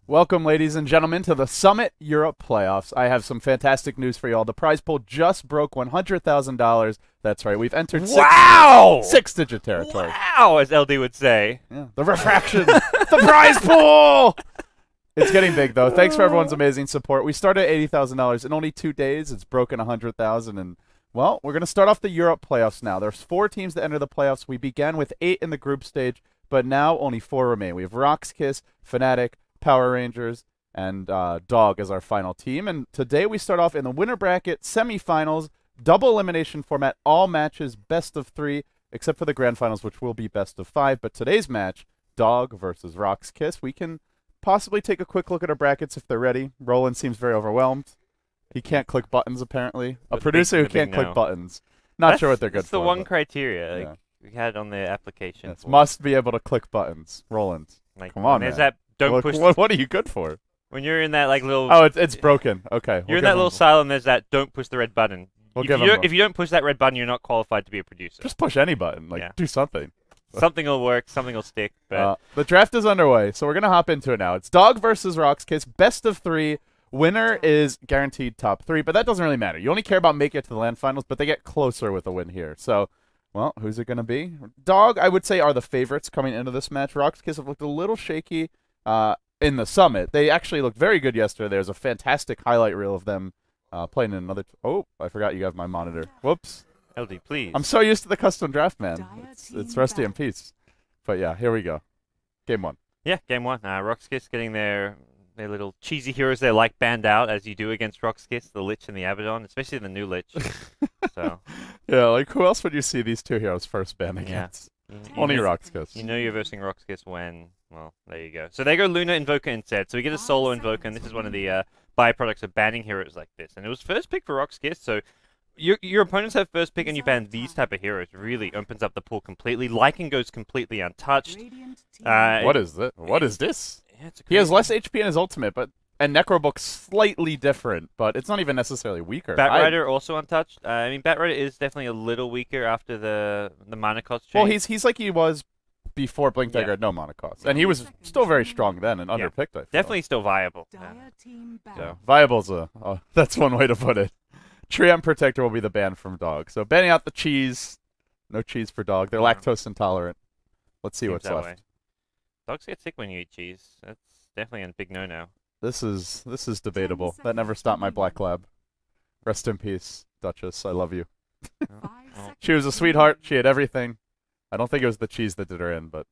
Welcome, ladies and gentlemen, to the Summit Europe Playoffs. I have some fantastic news for you all. The prize pool just broke $100,000. That's right. We've entered six-digit territory. Wow, as LD would say. Yeah. The refraction. The prize pool. It's getting big, though. Thanks for everyone's amazing support. We started at $80,000 in only 2 days. It's broken $100,000, and well, we're going to start off the Europe playoffs now. There's 4 teams that enter the playoffs. We began with 8 in the group stage, but now only 4 remain. We have RoX.KiS, Fnatic, Power Rangers, and Dog as our final team. And today we start off in the winner bracket semifinals, double elimination format, all matches best of 3, except for the grand finals, which will be best of 5. But today's match, Dog versus RoX.KiS. We can possibly take a quick look at our brackets if they're ready. Roland seems very overwhelmed. He can't click buttons, apparently. A producer who can't click buttons. Not sure what they're good for. That's the one criteria we had on the application. Yes, must be able to click buttons. Roland, come on, man. That don't push. What are you good for? When you're in that little. Oh, it's broken. Okay. You're in that little silo, and there's that don't push the red button. If you don't push that red button, you're not qualified to be a producer. Just push any button. Do something. Something will work. Something will stick. But the draft is underway, so we're gonna hop into it now. It's Dog versus RoX.KiS, best of 3. Winner is guaranteed top 3, but that doesn't really matter. You only care about making it to the LAN finals, but they get closer with a win here. So, well, who's it going to be? Dog, I would say, are the favorites coming into this match. RoX.KiS have looked a little shaky in the Summit. They actually looked very good yesterday. There's a fantastic highlight reel of them playing in another... Oh, I forgot you have my monitor. Whoops. LD, please. I'm so used to the custom draft, man. It's rusty in peace. But yeah, here we go. Game 1. Yeah, game 1. RoX.KiS getting their little cheesy heroes they like banned out, as you do against RoX.KiS, the Lich and the Abaddon, especially the new Lich. So yeah, who else would you see these 2 heroes first ban against? Only RoX.KiS. You know you're versing RoX.KiS when, well, there you go. So they go Luna Invoker instead. So we get a solo Invoker, and this is one of the byproducts of banning heroes like this. And it was first pick for RoX.KiS, so your opponents have first pick and you ban these type of heroes. Really opens up the pool completely. Lycan goes completely untouched. What is this? What is this? Yeah, he has less HP in his ultimate, and Necrobook's slightly different, but it's not even necessarily weaker. Batrider also untouched. I mean, Batrider is definitely a little weaker after the mana cost change. Well, he's like he was before Blink Dagger had no mana cost, and he was still very strong then and underpicked. I feel. Definitely still viable. Yeah, viable's that's one way to put it. Treant Protector will be the ban from Dog. So banning out the cheese. No cheese for Dog. They're lactose intolerant. Let's see what's left. Dogs get sick when you eat cheese. That's definitely a big no-no. This is debatable. That never stopped my black lab. Rest in peace, Duchess. I love you. She was a sweetheart. She had everything. I don't think it was the cheese that did her in, but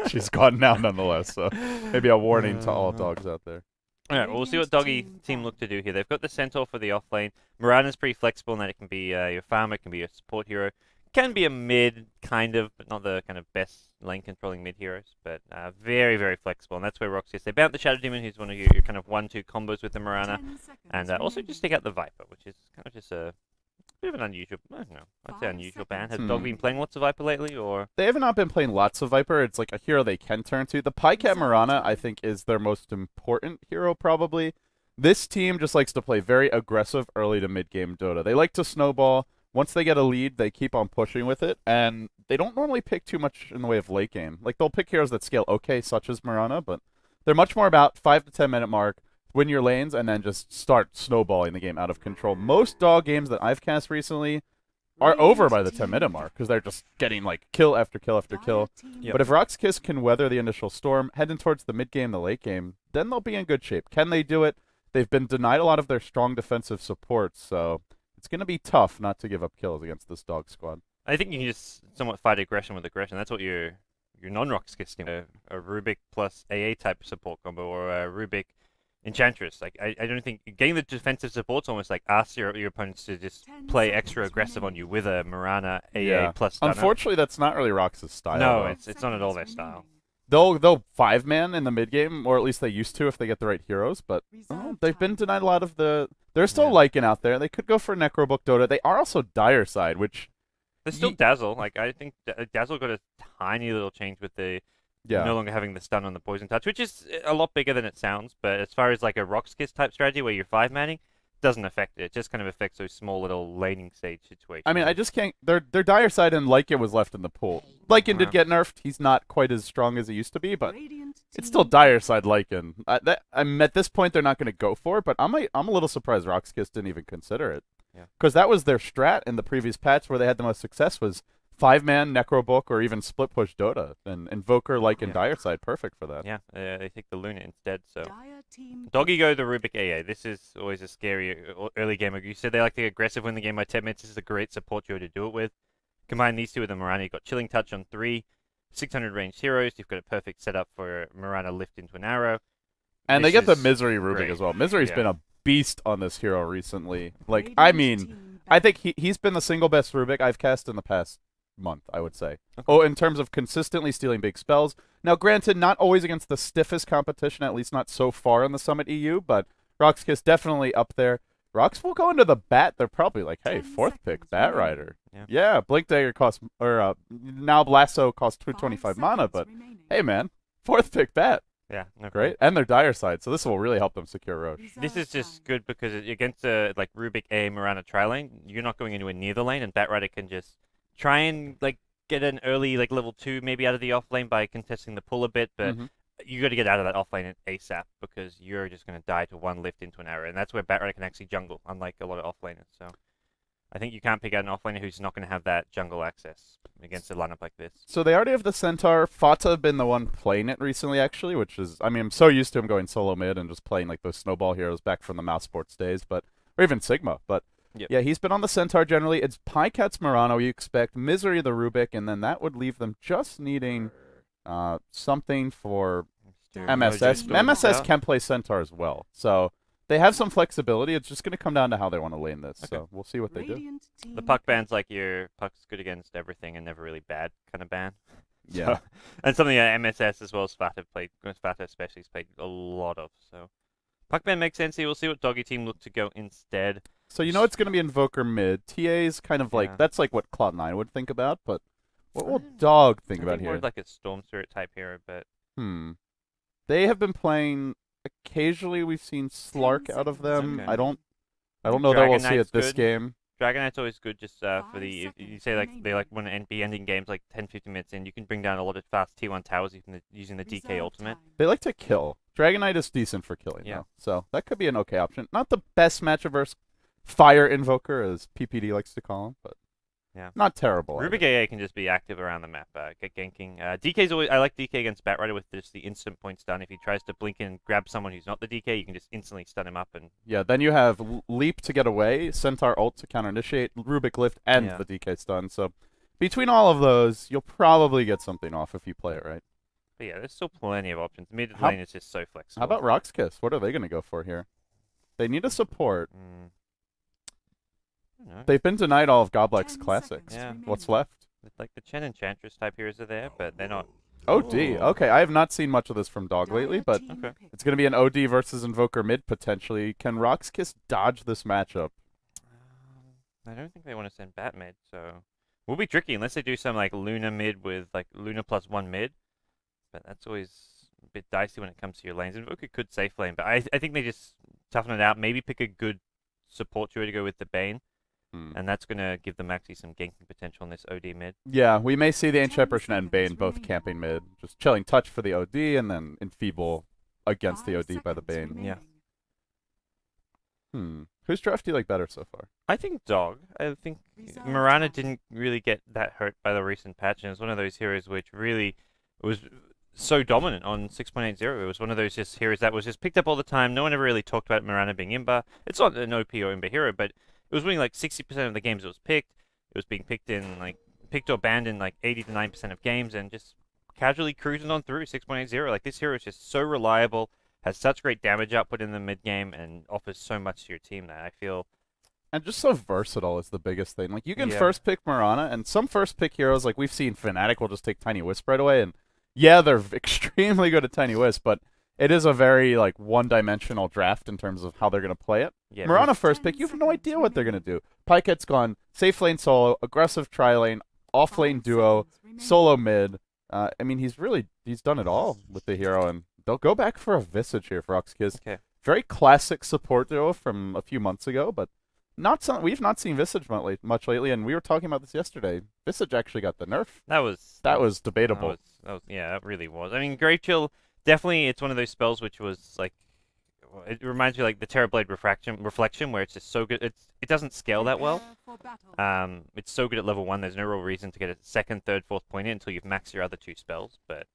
she's gone now nonetheless. So maybe a warning to all dogs out there. All right, well, we'll see what Doggy team look to do here. They've got the Centaur for the off lane. Mirana's pretty flexible in that it can be your farmer, it can be your support hero. Can be a mid, kind of, but not the kind of best lane-controlling mid heroes. But very, very flexible, and that's where RoX.KiS. They bound the Shadow Demon, who's one of your kind of 1-2 combos with the Mirana. And also just take out the Viper, which is kind of just a bit of an unusual, I don't know, I'd say unusual ban. Has Dog been playing lots of Viper lately, or...? They have not been playing lots of Viper. It's like a hero they can turn to. The Pycat Mirana, I think, is their most important hero, probably. This team just likes to play very aggressive early to mid-game Dota. They like to snowball. Once they get a lead, they keep on pushing with it, and they don't normally pick too much in the way of late game. Like, they'll pick heroes that scale okay, such as Mirana, but they're much more about 5 to 10 minute mark, win your lanes, and then just start snowballing the game out of control. Most Dog games that I've cast recently are over by the 10-minute mark, because they're just getting, like, kill after kill after kill. But if RoX.KiS can weather the initial storm, heading towards the mid-game, the late game, then they'll be in good shape. Can they do it? They've been denied a lot of their strong defensive support, so... It's going to be tough not to give up kills against this Dog squad. I think you can just somewhat fight aggression with aggression. That's what your non-RoX.KiS team, a Rubik plus AA type support combo, or a Rubik Enchantress. Like I don't think getting the defensive support's almost like ask your opponents to just play extra aggressive on you with a Mirana AA plus stunner. Unfortunately, that's not really RoX's style. No, it's not at all their style. They'll 5-man in the mid game, or at least they used to if they get the right heroes. But they've been denied a lot of the. There's still Lycan out there. They could go for Necrobook Dota. They are also Dire Side, which there's still Dazzle. Like I think Dazzle got a tiny little change with the no longer having the stun on the poison touch, which is a lot bigger than it sounds. But as far as like a RoX.KiS type strategy where you're 5-manning, doesn't affect it. It just kind of affects those small little laning stage situations. I mean, I just can't. Their dire side and Lycan was left in the pool. Lycan did get nerfed. He's not quite as strong as he used to be, but it's still dire side Lycan. At this point, they're not going to go for it, but I'm a little surprised RoX.KiS didn't even consider it. Because that was their strat in the previous patch where they had the most success was 5-man, Necrobook, or even split push Dota. And Invoker, Lycan, dire side, perfect for that. Yeah, they take the Luna instead, so... Doggy go the Rubik AA. This is always a scary early game. You said they like to get aggressive when the game by 10 minutes. This is a great support duo to do it with. Combine these two with the Mirana. You've got Chilling Touch on 3, 600 ranged heroes. You've got a perfect setup for Mirana lift into an arrow. And they get the Misery Rubik as well. Misery's been a beast on this hero recently. Like, I mean, I think he's been the single best Rubik I've cast in the past month, I would say. Okay. Oh, in terms of consistently stealing big spells. Now, granted, not always against the stiffest competition, at least not so far in the Summit EU, but RoX.KiS definitely up there. Rox will go into the bat. They're probably like, hey, 4th pick, Bat Rider. Yeah, Blink Dagger costs, or now Blasto costs 225 mana, but hey, man, 4th pick, Bat. Yeah, great. And their dire side, so this will really help them secure Roche. This is just good because against like Rubik A Mirana tri lane, you're not going anywhere near the lane, and Bat Rider can just try and like get an early like level 2 maybe out of the off lane by contesting the pull a bit, but you got to get out of that off lane ASAP because you're just going to die to one lift into an arrow, and that's where Bat Rider can actually jungle, unlike a lot of off laners. So I think you can't pick out an off laner who's not going to have that jungle access against a lineup like this. So they already have the Centaur. Fata have been the one playing it recently, actually, which is, I mean, I'm so used to him going solo mid and just playing like those snowball heroes back from the Mouse Sports days, but or even Sigma. But yeah, he's been on the Centaur generally. It's Pycats Murano, you expect, Misery the Rubik, and then that would leave them just needing something for MSS. MSS can play Centaur as well, so they have some flexibility. It's just going to come down to how they want to lane this, so we'll see what they do. The puck ban's like your puck's good against everything and never really bad kind of ban. Yeah. So, and something that MSS as well as Fata played, Fata especially has played a lot of. So puck ban makes sense here. We'll see what Doggy Team look to go instead. So you know it's going to be Invoker mid. TA's kind of like, that's like what Cloud9 would think about, but what will Dog think about here? More like a Storm Spirit type hero, but... They have been playing... Occasionally, we've seen Slark out of them. I don't know that we'll see it this game. Dragon Knight's always good just for the... If you say like they like want to be ending games like 10-15 minutes in, you can bring down a lot of fast T1 towers using the DK ultimate. They like to kill. Dragon Knight is decent for killing, though. So that could be an okay option. Not the best matchup versus Fire Invoker, as PPD likes to call him, but not terrible. Rubik AA can just be active around the map, get ganking. DK's always... I like DK against Bat Rider with just the instant point stun. If he tries to blink in and grab someone who's not the DK, you can just instantly stun him up. And yeah, then you have Leap to get away, Centaur ult to counter-initiate, Rubik lift, and the DK stun. So between all of those, you'll probably get something off if you play it right. But yeah, there's still plenty of options. Mid lane is just so flexible. How about RoX.KiS? What are they going to go for here? They need a support. They've been denied all of Goblek's classics. What's left? Like the Chen Enchantress type heroes are there, but they're not. OD. Okay, I have not seen much of this from Dog lately, but it's going to be an OD versus Invoker mid potentially. Can RoX.KiS dodge this matchup? I don't think they want to send Bat mid, so will be tricky unless they do some like Luna mid with like Luna +1 mid. But that's always a bit dicey when it comes to your lanes. Invoker could safe lane, but I think they just toughen it out. Maybe pick a good support duo to go with the Bane. And that's going to give them actually some ganking potential in this OD mid. Yeah, we may see the Ancient Apparition and Bane both camping mid. Just Chilling Touch for the OD and then Enfeeble against the OD by the Bane. Yeah. Whose draft do you like better so far? I think Dog. I think Mirana didn't really get that hurt by the recent patch, and it was one of those heroes which really was so dominant on 6.80. It was one of those just heroes that was just picked up all the time. No one ever really talked about Mirana being Imba. It's not an OP or Imba hero, but it was winning like 60% of the games it was picked. It was being picked or banned in like 80 to 90% of games, and just casually cruising on through 6.80. Like this hero is just so reliable, has such great damage output in the mid game, and offers so much to your team that I feel. And just so versatile is the biggest thing. Like you can first pick Mirana, and some first pick heroes like we've seen Fnatic will just take Tiny Wisp right away, and yeah, they're extremely good at Tiny Wisp, but it is a very like one-dimensional draft in terms of how they're going to play it. Mirana first pick, you have no idea what they're going to do. Pycat's gone safe lane solo, aggressive tri-lane, off-lane duo, solo mid. I mean, he's done it all with the hero, and they'll go back for a Visage here for RoX.KiS. Very classic support duo from a few months ago, but we've not seen Visage much lately, and we were talking about this yesterday. Visage actually got the nerf. That was debatable. Yeah, that really was. I mean, Grave Chill, definitely, it's one of those spells which was like, it reminds me like the Terrorblade Reflection, where it's just so good. It doesn't scale that well. It's so good at level 1. There's no real reason to get a second, third, fourth point in until you've maxed your other 2 spells. But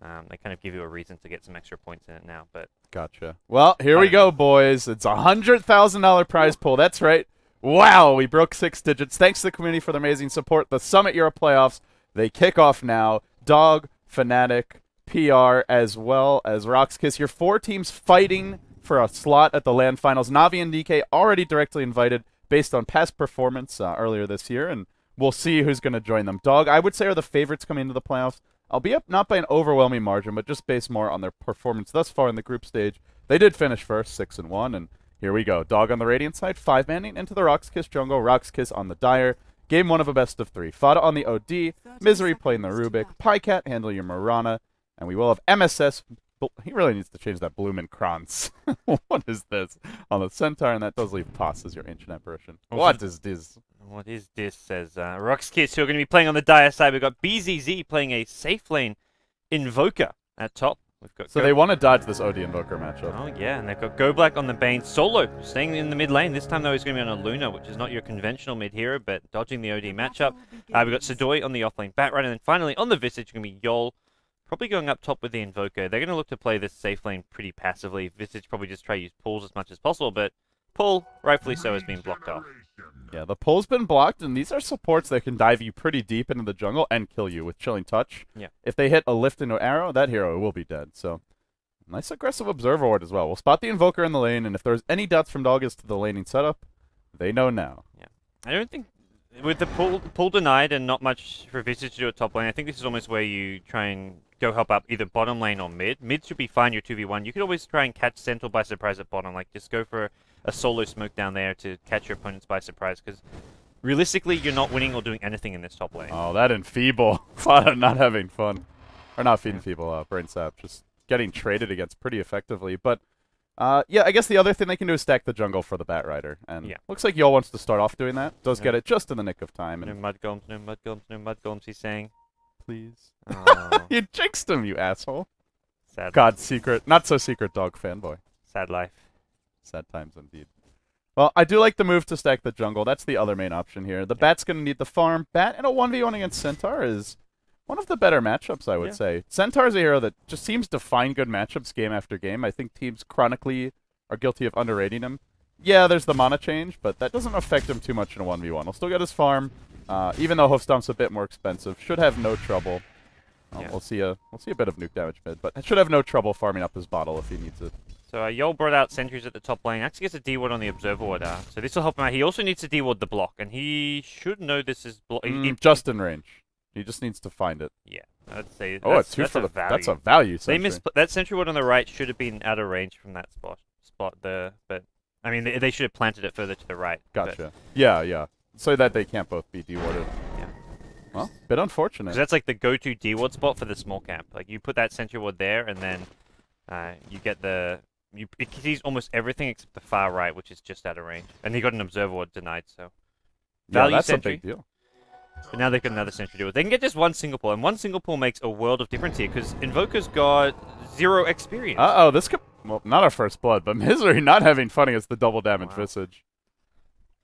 they kind of give you a reason to get some extra points in it now. But gotcha. Well, here we go, boys. It's a $100,000 prize pool. That's right. Wow, we broke 6 digits. Thanks to the community for their amazing support. The Summit Europe playoffs, they kick off now. Dog, Fnatic, PR, as well as RoX.KiS. Your 4 teams fighting for a slot at the LAN finals. Navi and DK already directly invited based on past performance earlier this year, and we'll see who's going to join them. Dog, I would say, are the favorites coming into the playoffs. Albeit not by an overwhelming margin, but just based more on their performance thus far in the group stage. They did finish first, 6-1, and here we go. Dog on the Radiant side, 5-manning into the RoX.KiS jungle. RoX.KiS on the Dire. Game 1 of a best of 3. Fada on the OD. Misery playing the Rubik. Pycat handle your Mirana. And we will have MSS. He really needs to change that Bloomin' Kranz. What is this? On the Centaur, and that does leave Toss as your Ancient Apparition. What is this? What is this, says RoX.KiS, who are going to be playing on the Dire side. We've got BZZ playing a safe lane Invoker at top. We've got they want to dodge this OD Invoker matchup. Oh, yeah, and they've got Go Black on the Bane. Solo, staying in the mid lane. This time, though, he's going to be on a Luna, which is not your conventional mid hero, but dodging the OD matchup. We've got Sidoi on the offlane Batrider, and then finally on the Visage, going to be Yol. Probably going up top with the Invoker. They're going to look to play this safe lane pretty passively. Visage probably just try to use pulls as much as possible, but pull, rightfully so, has been blocked off. Yeah, the pull's been blocked, and these are supports that can dive you pretty deep into the jungle and kill you with Chilling Touch. Yeah. If they hit a lift into arrow, that hero will be dead. So, nice aggressive Observer Ward as well. We'll spot the Invoker in the lane, and if there's any doubts from Dog as to the laning setup, they know now. Yeah. I don't think, with the pull denied and not much for Visage to do at top lane, I think this is almost where you try and go help up either bottom lane or mid. Mid should be fine, your 2v1. You could always try and catch Sentinel by surprise at bottom. Like, just go for a solo smoke down there to catch your opponents by surprise, because realistically, you're not winning or doing anything in this top lane. Oh, that Enfeeble. Not having fun. Or not feeding Enfeeble, Brain Sap. Just getting traded against pretty effectively. But, yeah, I guess the other thing they can do is stack the jungle for the Batrider. And yeah, looks like Yol wants to start off doing that. Does get it just in the nick of time. No mud golems, no mud golems, no mud golems, he's saying. Please. Oh. You jinxed him, you asshole. Sad. God, secret. Not so secret Dog fanboy. Sad life. Sad times indeed. Well, I do like the move to stack the jungle. That's the other main option here. The Bat's going to need the farm. Bat in a 1v1 against Centaur is one of the better matchups, I would say. Centaur's a hero that just seems to find good matchups game after game. I think teams chronically are guilty of underrating him. Yeah, there's the mana change, but that doesn't affect him too much in a 1v1. He'll still get his farm, even though Hoofstomp's a bit more expensive. Should have no trouble. We'll see a bit of nuke damage mid, but should have no trouble farming up his bottle if he needs it. So Yol brought out sentries at the top lane. Actually gets a D-ward on the Observer Ward. So this will help him out. He also needs to D-ward the block, and he should know this is block. Just in range. He just needs to find it. Yeah, I'd say. Oh, it's 2 for the value. That's a value sentry. That sentry ward on the right should have been out of range from that spot there, but I mean they should have planted it further to the right. Gotcha. Yeah. So that they can't both be D-warded. Yeah. Well, bit unfortunate. Because that's like the go-to D-ward spot for the small camp. Like you put that sentry ward there, and then you get it sees almost everything except the far right, which is just out of range. And he got an Observer Ward denied, so value that's sentry. a big deal. But now they've got another sentry to it. They can get just one single pull, and one single pull makes a world of difference here, because Invoker's got 0 experience. Uh-oh, this could... Well, not our first blood, but Misery not having fun against the double damage Visage.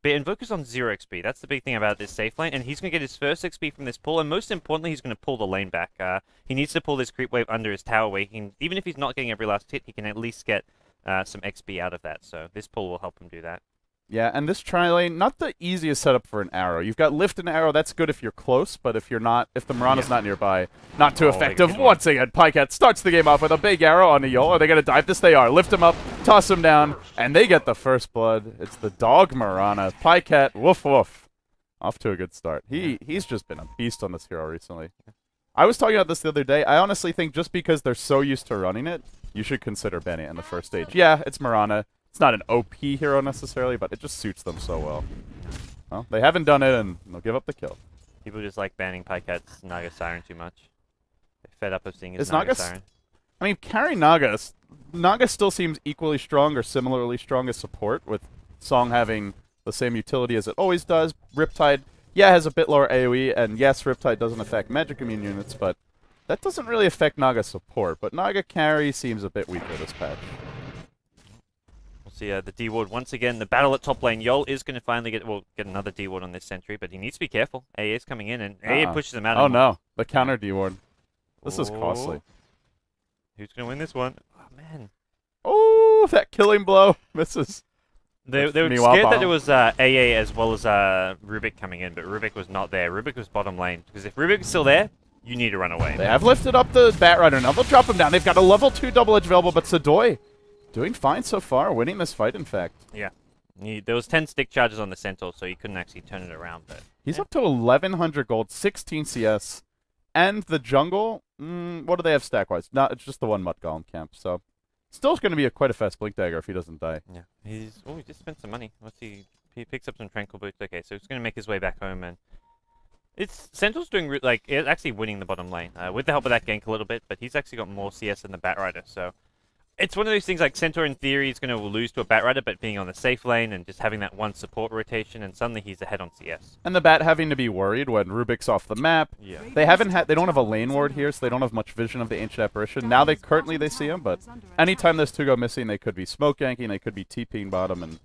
But Invoker's on 0 XP. That's the big thing about this safe lane, and he's going to get his first XP from this pull, and most importantly, he's going to pull the lane back. He needs to pull this creep wave under his tower, where he can, even if he's not getting every last hit, he can at least get some XP out of that. So this pull will help him do that. Yeah, and this tri-lane, not the easiest setup for an arrow. You've got lift and arrow, that's good if you're close, but if you're not, if the Mirana's not nearby, not too effective. Once again, Pycat starts the game off with a big arrow on the Yol. Are they going to dive this? They are. Lift him up, toss him down, and they get the first blood. It's the dog Mirana. Pycat, woof woof. Off to a good start. He's just been a beast on this hero recently. I was talking about this the other day. I honestly think just because they're so used to running it, you should consider banning it in the first stage. Yeah, it's Mirana. It's not an OP hero necessarily, but it just suits them so well. Well, they haven't done it, and they'll give up the kill. People just like banning Pycat's Naga Siren too much. They're fed up of seeing his Naga Siren. I mean, carry Naga. Naga still seems equally strong or similarly strong as support, with Song having the same utility as it always does. Riptide, yeah, has a bit lower AoE, and yes, Riptide doesn't affect magic immune units, but that doesn't really affect Naga support. But Naga carry seems a bit weaker this patch. We'll see the D-Ward once again. The battle at top lane. Yol is going to finally get another D-Ward on this sentry, but he needs to be careful. AA is coming in, and AA pushes him out. Oh no, the counter D-Ward. This is costly. Who's going to win this one? Oh, man. Oh, that killing blow misses. They were scared that it was AA as well as Rubik coming in, but Rubik was not there. Rubik was bottom lane. Because if Rubik is still there, you need to run away. They have lifted up the Batrider. Now they'll drop him down. They've got a level 2 double edge available, but Sadoy doing fine so far, winning this fight, in fact. Yeah. There was 10 stick charges on the Centaur, so he couldn't actually turn it around. But he's up to 1,100 gold, 16 CS. And the jungle, what do they have stack-wise? It's just the one Mutt Golem camp, so still going to be quite a fast Blink Dagger if he doesn't die. Yeah, he just spent some money. What's he picks up some Tranquil Boots. Okay, so he's going to make his way back home, and Centaur's doing actually winning the bottom lane with the help of that gank a little bit, but he's actually got more CS than the Batrider, so it's one of those things like Centaur in theory is going to lose to a Batrider, but being on the safe lane and just having that one support rotation, and suddenly he's ahead on CS. And the Bat having to be worried when Rubik's off the map. Yeah. They don't have a lane ward here, so they don't have much vision of the Ancient Apparition. Now they see him, but anytime those two go missing, they could be smoke ganking, they could be TPing bottom, and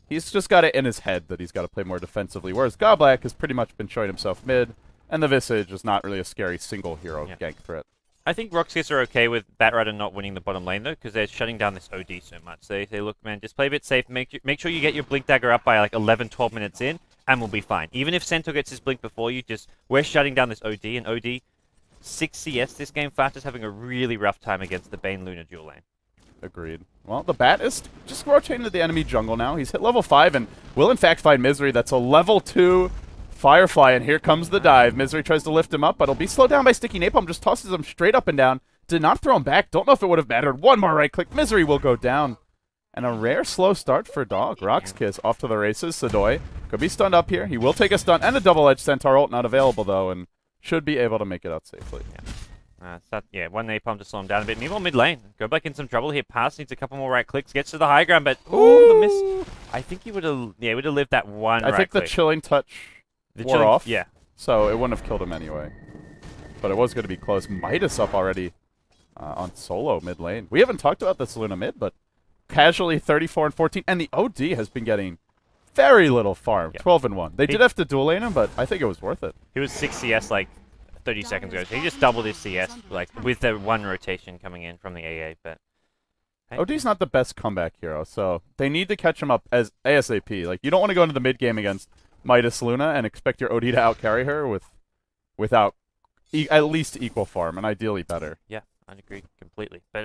he's just got it in his head that he's got to play more defensively, whereas Goblak has pretty much been showing himself mid, and the Visage is not really a scary single hero gank threat. I think RoX.KiS are okay with Batrider not winning the bottom lane, though, because they're shutting down this OD so much. They look, man, just play a bit safe. Make sure you get your Blink Dagger up by like 11, 12 minutes in, and we'll be fine. Even if Centaur gets his Blink before you, we're shutting down this OD, and OD, 6 CS this game. Fastest having a really rough time against the Bane Luna dual lane. Agreed. Well, the Bat is just rotating to the enemy jungle now. He's hit level 5 and will, in fact, find Misery. That's a level 2 Firefly, and here comes the dive. Misery tries to lift him up, but he'll be slowed down by Sticky Napalm. Just tosses him straight up and down. Did not throw him back. Don't know if it would have mattered. One more right click. Misery will go down. And a rare slow start for Dog. RoX.KiS off to the races. Sadoy could be stunned up here. He will take a stun and a double-edged Centaur ult. Not available, though, and should be able to make it out safely. One Napalm to slow him down a bit. Meanwhile, mid lane. Go back in some trouble here. Pass needs a couple more right clicks. Gets to the high ground, but the miss. I think he would have lived that one right click. I think the chilling touch wore off. Yeah. So it wouldn't have killed him anyway. But it was going to be close. Midas up already on solo mid lane. We haven't talked about this Luna mid, but casually 34 and 14. And the OD has been getting very little farm. 12 and 1. They did have to dual lane him, but I think it was worth it. He was 6 CS like 30 seconds ago. So he just doubled his CS with the one rotation coming in from the AA. But hey. OD's not the best comeback hero, so they need to catch him up as ASAP. Like, you don't want to go into the mid game against Midas Luna and expect your OD to outcarry her without at least equal farm, and ideally better. Yeah, I'd agree completely. But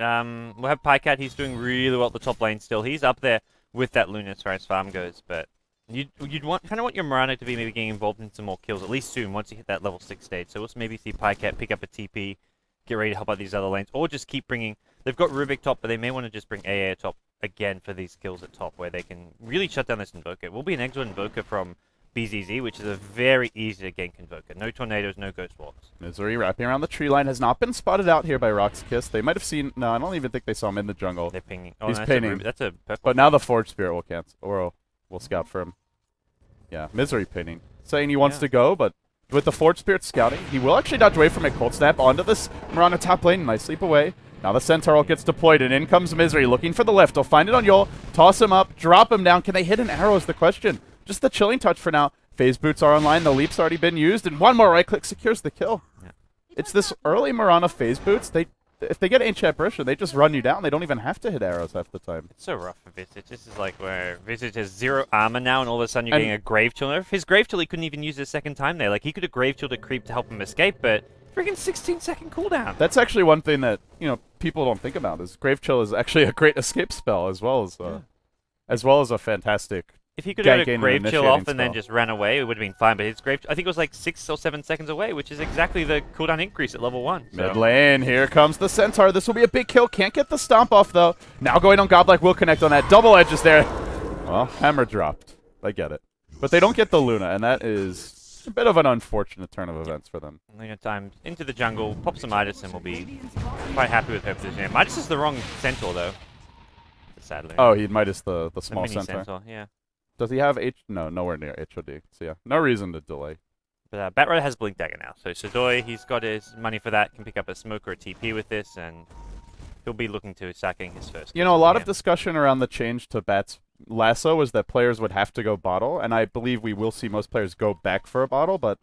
we'll have Pycat. He's doing really well at the top lane still. He's up there with that Luna as far as farm goes, but you'd kind of want your Mirana to be maybe getting involved in some more kills, at least soon, once you hit that level 6 stage. So we'll maybe see Pycat pick up a TP, get ready to help out these other lanes, or just keep bringing... They've got Rubik top, but they may want to just bring AA top again for these kills at top, where they can really shut down this Invoker. It will be an Exo Invoker from BZZ, which is a very easy to gank Invoker. No tornadoes, no ghost walks. Misery wrapping around the tree line has not been spotted out here by RoX.KiS. They might have seen... No, I don't even think they saw him in the jungle. They're pinging. Oh, he's pinging. That's a purple. But now the Forge Spirit will cancel, or we'll scout for him. Yeah, Misery pinning. Saying he wants to go, but with the Forge Spirit scouting, he will actually dodge away from it. Cold Snap onto this Mirana top lane. Nice leap away. Now the Centaur gets deployed, and in comes Misery, looking for the lift. He'll find it on Yol, toss him up, drop him down. Can they hit an arrow is the question. Just the chilling touch for now. Phase Boots are online, the leap's already been used, and one more right click secures the kill. Yeah. It's this early Mirana Phase Boots. If they get Ancient Apparition, they just run you down. They don't even have to hit arrows half the time. It's so rough for Visage. This is like where Visage has 0 armor now, and all of a sudden you're getting a Grave Chill. If his Grave Chill, he couldn't even use his second time there. Like, he could have Grave Chilled a creep to help him escape, but freaking 16-second cooldown. That's actually one thing that, people don't think about, is Grave Chill is actually a great escape spell, as well as a fantastic... If he could have had a Grave Chill off and then just ran away, it would have been fine. But his Grave, I think it was like 6 or 7 seconds away, which is exactly the cooldown increase at level 1. So. Mid lane, here comes the Centaur. This will be a big kill. Can't get the stomp off, though. Now going on Goblak will connect on that. Double edge is there. Well, hammer dropped. I get it. But they don't get the Luna, and that is A bit of an unfortunate turn of events for them. Luna time into the jungle, pops a Midas, and we'll be quite happy with her position here. Midas is the wrong centaur, though. Sadly. Oh, he Midas the small mini centaur. Yeah. Does he have H? No, nowhere near HOD. So yeah, no reason to delay. But Batrider has Blink Dagger now, so Sudoi, he's got his money for that, can pick up a smoke or a TP with this, and he'll be looking to start getting his first. You know, a lot of discussion around the change to Bat's lasso was that players would have to go bottle, and I believe we will see most players go back for a bottle, but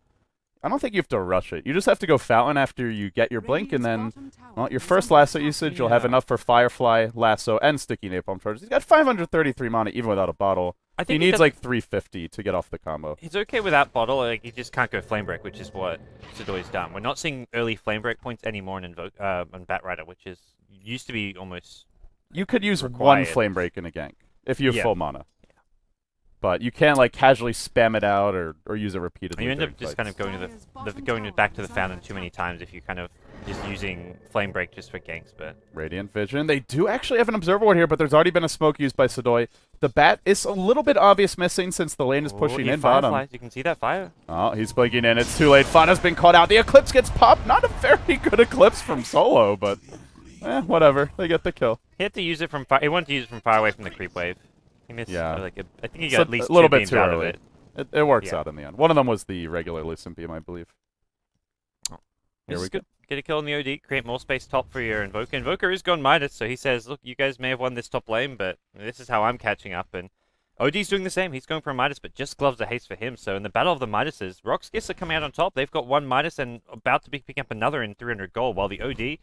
I don't think you have to rush it. You just have to go Fountain after you get your Blink, and then, well, your first lasso usage, you'll have enough for Firefly, Lasso, and Sticky Napalm charges. He's got 533 mana even without a bottle. I think he needs like 350 to get off the combo. He's okay without bottle, like he just can't go Flame Break, which is what Sudoi's done. We're not seeing early Flame Break points anymore in Batrider, which is used to be almost You could use required. one Flame Break in a gank if you have full mana. But you can't like casually spam it out or use it repeatedly. You end up just kind of going to back to the fountain too many times if you kind of just using Flame Break just for ganks. But Radiant Vision. They do actually have an Observer Ward here, but there's already been a smoke used by Sudoi. The bat is a little bit obvious missing since the lane is pushing in bottom. You can see that fire. Oh, he's blinking in. It's too late. Fana's been caught out. The Eclipse gets popped. Not a very good Eclipse from Solo, but whatever. They get the kill. He had to use it from far. He wanted to use it from far away from the creep wave. He missed. Yeah. I think he got at least a little two bit beams too out early. of it. It works out in the end. One of them was the regular Lucent beam, I believe. Here we go. Get a kill in the OD, create more space top for your Invoker. Invoker is gone Midas, so he says, look, you guys may have won this top lane, but this is how I'm catching up. And OD's doing the same. He's going for a Midas, but just gloves a haste for him. So in the battle of the Midases, RoX.KiS are coming out on top. They've got one Midas and about to be picking up another in 300 gold, while the OD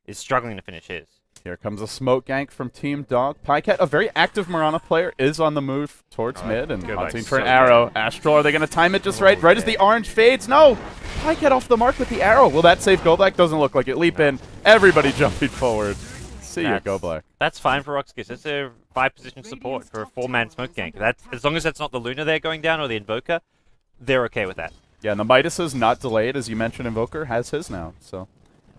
is struggling to finish his. Here comes a smoke gank from Team Dog. Pycat, a very active Mirana player, is on the move towards mid and hunting for an arrow. Astral, are they going to time it just right? Right as the orange fades? No! Pycat off the mark with the arrow. Will that save Go Black? Doesn't look like it. Leap in. Everybody jumping forward. See ya, Go Black. That's fine for RoX.KiS. That's a 5-position support for a 4-man smoke gank. As long as that's not the Luna there going down or the Invoker, they're okay with that. Yeah, and the Midas is not delayed. As you mentioned, Invoker has his now. So,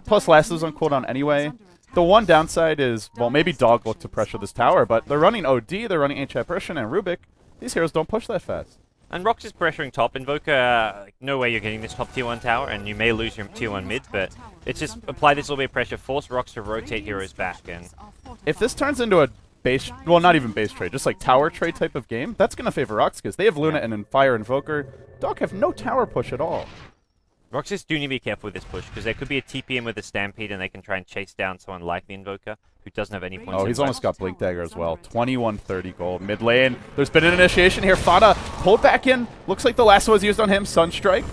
plus Lasso's on cooldown anyway. The one downside is, well, maybe Dog looked to pressure this tower, but they're running OD, they're running Ancient Apparition, and Rubik. These heroes don't push that fast. And RoX is pressuring top. Invoker, no way you're getting this top tier 1 tower, and you may lose your tier 1 mid, but it's just apply this little bit of pressure, force RoX to rotate heroes back. And if this turns into a base, well, not even base trade, just like tower trade type of game, that's going to favor RoX.KiS. They have Luna and Fire Invoker. Dog have no tower push at all. RoX.KiS do need to be careful with this push, because there could be a TP in with a Stampede, and they can try and chase down someone like the Invoker, who doesn't have any points. Oh, he's almost got Blink Dagger as well. 2130 gold. Mid lane. There's been an initiation here. Fana pulled back in. Looks like the lasso was used on him. Sunstrike.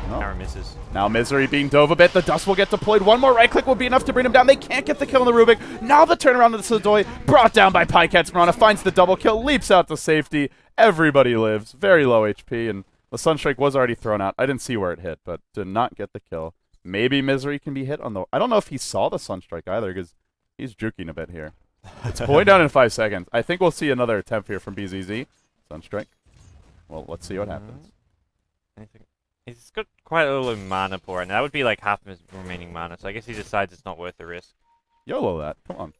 No. Arrow misses. Now Misery being dove a bit. The dust will get deployed. One more right click will be enough to bring him down. They can't get the kill on the Rubik. Now the turnaround of the Sudoi. Brought down by Pycat's Mirana. Finds the double kill. Leaps out to safety. Everybody lives. Very low HP. And the Sunstrike was already thrown out. I didn't see where it hit, but did not get the kill. Maybe Misery can be hit on the... I don't know if he saw the Sunstrike either, because he's juking a bit here. It's going down in 5 seconds. I think we'll see another attempt here from BZZ. Sunstrike. Well, let's see what happens. He's got quite a little mana pool right now. That would be like half of his remaining mana, so I guess he decides it's not worth the risk. YOLO that. Come on.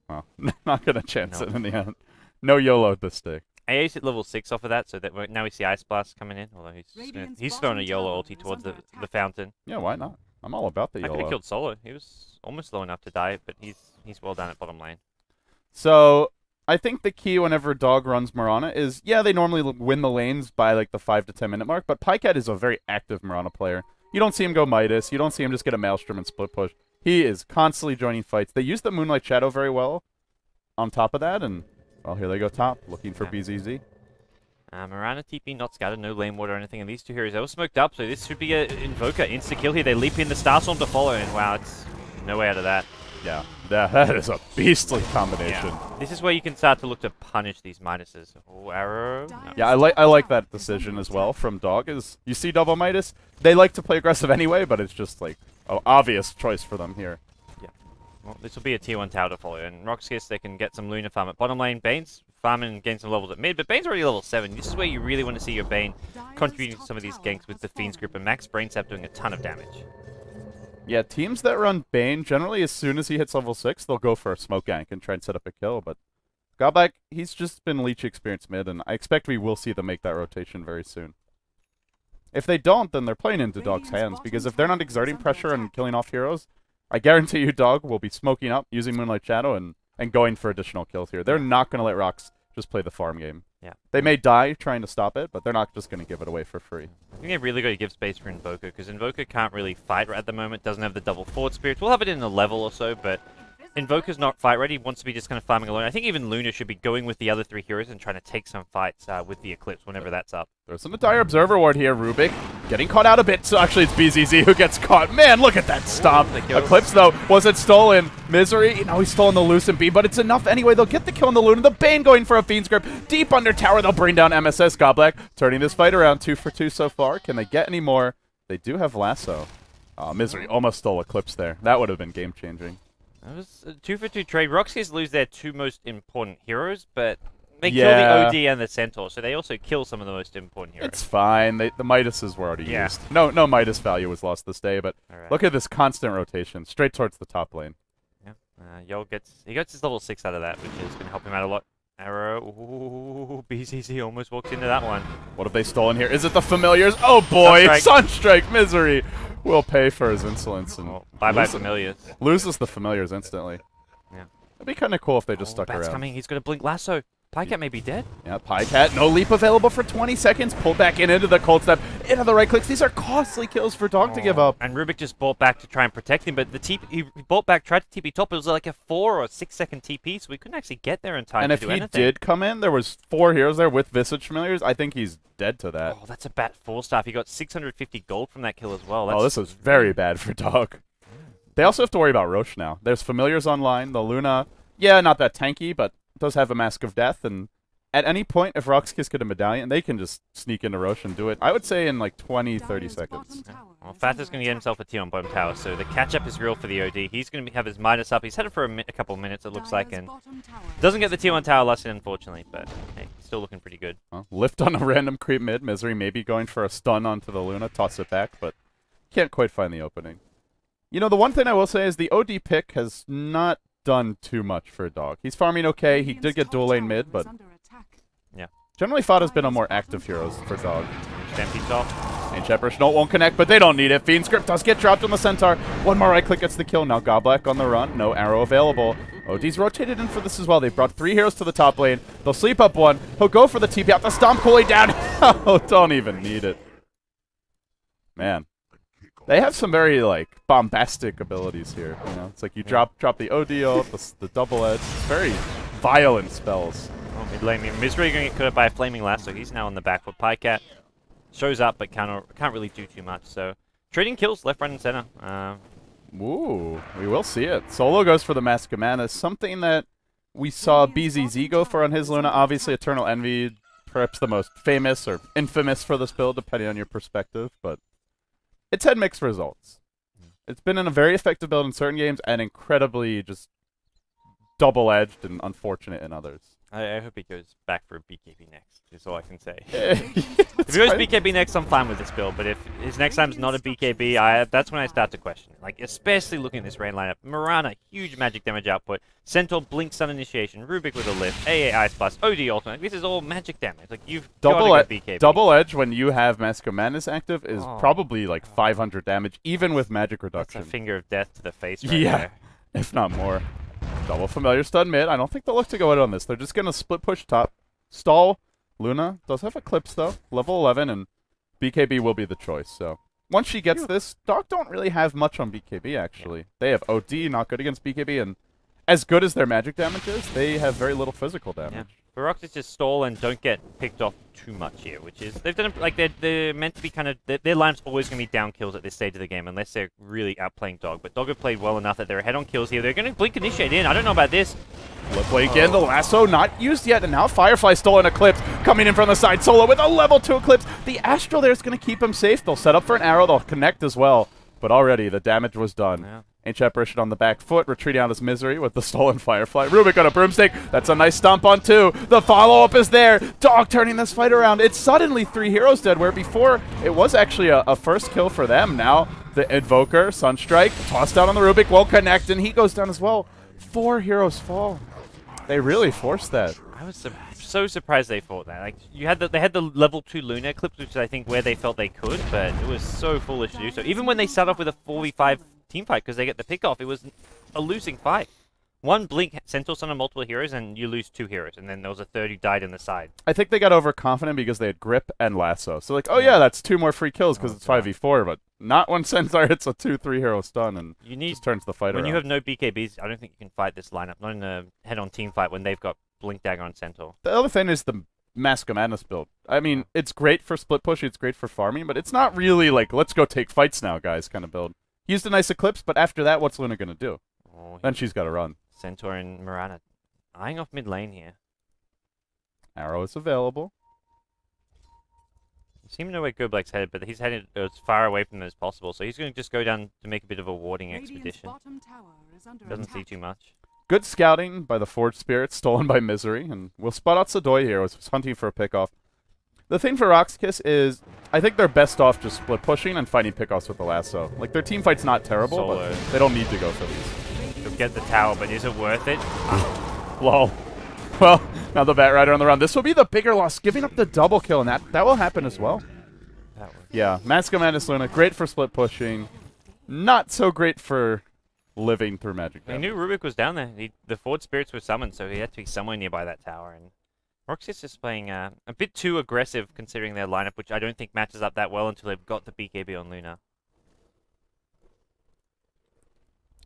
Well, not going to chance it in the end. No YOLO this stick. AA's at level 6 off of that, so that now we see Ice Blast coming in, although he's throwing a YOLO ulti towards the fountain. Yeah, why not? I'm all about the YOLO. I could have killed Solo. He was almost low enough to die, but he's well down at bottom lane. So, I think the key whenever Dog runs Mirana is, yeah, they normally win the lanes by like the 5 to 10 minute mark, but Pycat is a very active Mirana player. You don't see him go Midas. You don't see him just get a Maelstrom and split push. He is constantly joining fights. They use the Moonlight Shadow very well on top of that, and... well, here they go top, looking for BZZ. Mirana TP, not scattered, no lane ward or anything, and these two heroes, they were smoked up, so this should be an Invoker. Insta-kill here, they leap in the Starstorm to follow, and wow, it's no way out of that. Yeah, that is a beastly combination. Yeah. This is where you can start to look to punish these Midases. Oh, arrow. No. Yeah, I like that decision as well from Dog. Is you see double Midas, they like to play aggressive anyway, but it's just like an obvious choice for them here. Well, this will be a tier 1 tower to follow, and RoX.KiS, they can get some Luna farm at bottom lane. Bane's farming and gain some levels at mid, but Bane's already level 7. This is where you really want to see your Bane contributing to some of these ganks with the Fiend's Group and Max Brainsap doing a ton of damage. Yeah, teams that run Bane, generally as soon as he hits level 6, they'll go for a smoke gank and try and set up a kill, but Godback, he's just been Leech experienced mid, and I expect we will see them make that rotation very soon. If they don't, then they're playing into Dog's hands, because if they're not exerting pressure and killing off heroes, I guarantee you Dog will be smoking up, using Moonlight Shadow, and going for additional kills here. They're not going to let RoX just play the farm game. Yeah. They may die trying to stop it, but they're not just going to give it away for free. I think they've really got to give space for Invoker, because Invoker can't really fight right at the moment, doesn't have the double forward spirit. We'll have it in a level or so, but Invoker's not fight ready, wants to be just kind of farming alone. I think even Luna should be going with the other 3 heroes and trying to take some fights with the Eclipse whenever that's up. There's an entire Observer Ward here. Rubik getting caught out a bit. So actually, it's BZZ who gets caught. Man, look at that stomp. Eclipse, though, wasn't stolen. Misery, no, he's stolen the Lucent Beam, but it's enough anyway. They'll get the kill on the Luna. The Bane going for a Fiend's Grip. Deep under tower, they'll bring down MSS. Goblak turning this fight around 2 for 2 so far. Can they get any more? They do have Lasso. Misery almost stole Eclipse there. That would have been game-changing. That was a 2 for 2 trade. RoX.KiS lose their 2 most important heroes, but they kill the OD and the Centaur, so they also kill some of the most important heroes. It's fine. The Midases were already used. No Midas value was lost this day, but look at this constant rotation straight towards the top lane. Yeah, Yol gets his level 6 out of that, which is going to help him out a lot. Arrow, ooh, BZZ almost walked into that one. What have they stolen here? Is it the familiars? Oh boy, Sunstrike Misery will pay for his insolence. And bye-bye familiars. Loses the familiars instantly. Yeah. It'd be kind of cool if they just stuck Bat's around. coming. He's going to blink Lasso. Pycat may be dead. Yeah, Pycat, no leap available for 20 seconds. Pulled back into the cold step, into the right clicks. These are costly kills for Dog to give up. And Rubik just bought back to try and protect him, but he bought back, tried to TP top. It was like a 4 or 6 second TP, so we couldn't actually get there in time to do anything. And if he did come in, there was 4 heroes there with Visage Familiars. I think he's dead to that. Oh, that's a Bat 4-star. He got 650 gold from that kill as well. This is very bad for Dog. They also have to worry about Roche now. There's Familiars online. The Luna, yeah, not that tanky, but does have a Mask of Death, and at any point, if RoX.KiS get a medallion, they can just sneak into Roche and do it, I would say, in like 20, 30 seconds. Yeah. Well, Fat is going to get himself a T on bottom tower, so the catch-up is real for the OD. He's going to have his Midas up. He's headed for a couple of minutes, it looks like, and doesn't get the T1 tower last hit, unfortunately, but hey, still looking pretty good. Well, lift on a random creep mid. Misery maybe going for a stun onto the Luna, toss it back, but can't quite find the opening. You know, the one thing I will say is the OD pick has not done too much for Dog. He's farming okay. He did get dual lane mid, but yeah. Generally, Fada's been a more active heroes for Dog. Stampede's off. Ancient Shepherd Note won't connect, but they don't need it. Fiend's Grip does get dropped on the Centaur. One more right click gets the kill. Now Goblak on the run. No arrow available. OD's rotated in for this as well. They've brought 3 heroes to the top lane. They'll sleep up 1. He'll go for the TP out. The Stomp cooling down. Oh, don't even need it. Man. They have some very, like, bombastic abilities here. You know, it's like you drop the OD ult, the double edge. It's very violent spells. Oh, mid lane. Misery going to get caught by a Flaming Lasso. He's now on the back foot. Pycat shows up, but can't really do too much. So, trading kills left, right, and center. Ooh, we will see it. Solo goes for the Mask of Mana. Something that we saw BZZ go for on his Luna. Obviously, Eternal Envy, perhaps the most famous or infamous for this build, depending on your perspective. But it's had mixed results. It's been in a very effective build in certain games and incredibly just double-edged and unfortunate in others. I hope he goes back for BKB next, is all I can say. If he goes BKB next, I'm fine with this build, but if his next time's not a BKB, that's when I start to question it. Like, especially looking at this rain lineup. Mirana, huge magic damage output. Centaur, Blink, Sun Initiation. Rubik with a lift. AA, Ice Blast. OD Ultimate. This is all magic damage. Like, you've got to go BKB. Double Edge, when you have Mask of Madness active, is probably like 500 damage, even with magic reduction. That's a finger of death to the face right there. If not more. Double Familiar stun mid. I don't think they'll look to go out on this. They're just going to split push top. Stall. Luna does have Eclipse, though. Level 11, and BKB will be the choice. So once she gets this, Dog don't really have much on BKB, actually. They have OD, not good against BKB, and as good as their magic damage is, they have very little physical damage. Yeah. RoX is just stall and don't get picked off too much here, which is they've done like they're meant to be kind of their lineup's always going to be down kills at this stage of the game unless they're really outplaying Dog. But Dog have played well enough that they're ahead on kills here. They're going to Blink Initiate in. I don't know about this. Flip Blink in, the Lasso not used yet, and now Firefly stolen Eclipse coming in from the side. Solo with a level 2 Eclipse. The Astral there is going to keep him safe. They'll set up for an arrow. They'll connect as well. But already the damage was done. Yeah. Ancient Apparition on the back foot, retreating out his Misery with the stolen Firefly. Rubik on a Broomstick. That's a nice stomp on 2. The follow-up is there. Dog turning this fight around. It's suddenly 3 heroes dead, where before it was actually a first kill for them. Now the Invoker, Sunstrike, tossed down on the Rubik, won't connect, and he goes down as well. 4 heroes fall. They really forced that. I was so surprised they fought that. Like they had the level 2 Luna clips, which is I think where they felt they could, but it was so foolish to do so. Even when they start off with a 4v5 team fight because they get the pick off, it was a losing fight. One blink Centaur on multiple heroes and you lose 2 heroes, and then there was a third who died in the side. I think they got overconfident because they had grip and lasso. So like, oh yeah, that's 2 more free kills because it's 5v4, but not when Centaur hits a 2-3 hero stun and just turns the fight around. When you have no BKBs, I don't think you can fight this lineup. Not in a head-on team fight when they've got Blink Dagger on Centaur. The other thing is the Mask of Madness build. I mean, it's great for split push, it's great for farming, but it's not really like, let's go take fights now, guys, kind of build. He used a nice Eclipse, but after that, what's Luna going to do? Oh, then she's got to run. Centaur and Mirana eyeing off mid lane here. Arrow is available. You seem to know where Goobleck's headed, but he's headed as far away from them as possible, so he's going to just go down to make a bit of a warding expedition. Doesn't see too much. Good scouting by the Forged Spirit, stolen by Misery, and we'll spot out Sadoy here, was hunting for a pickoff. The thing for RoX.KiS is, I think they're best off just split pushing and fighting pickoffs with the lasso. Like, their team fight's not terrible, but they don't need to go for these. You'll get the tower, but is it worth it? Lol. Well, now the Bat Rider on the run. This will be the bigger loss, giving up the double kill, and that will happen as well. Yeah, Mask of Madness Luna, great for split pushing. Not so great for living through magic. He knew Rubik was down there. The Forged Spirits were summoned, so he had to be somewhere nearby that tower. And RoX.KiS is playing a bit too aggressive considering their lineup, which I don't think matches up that well until they've got the BKB on Luna.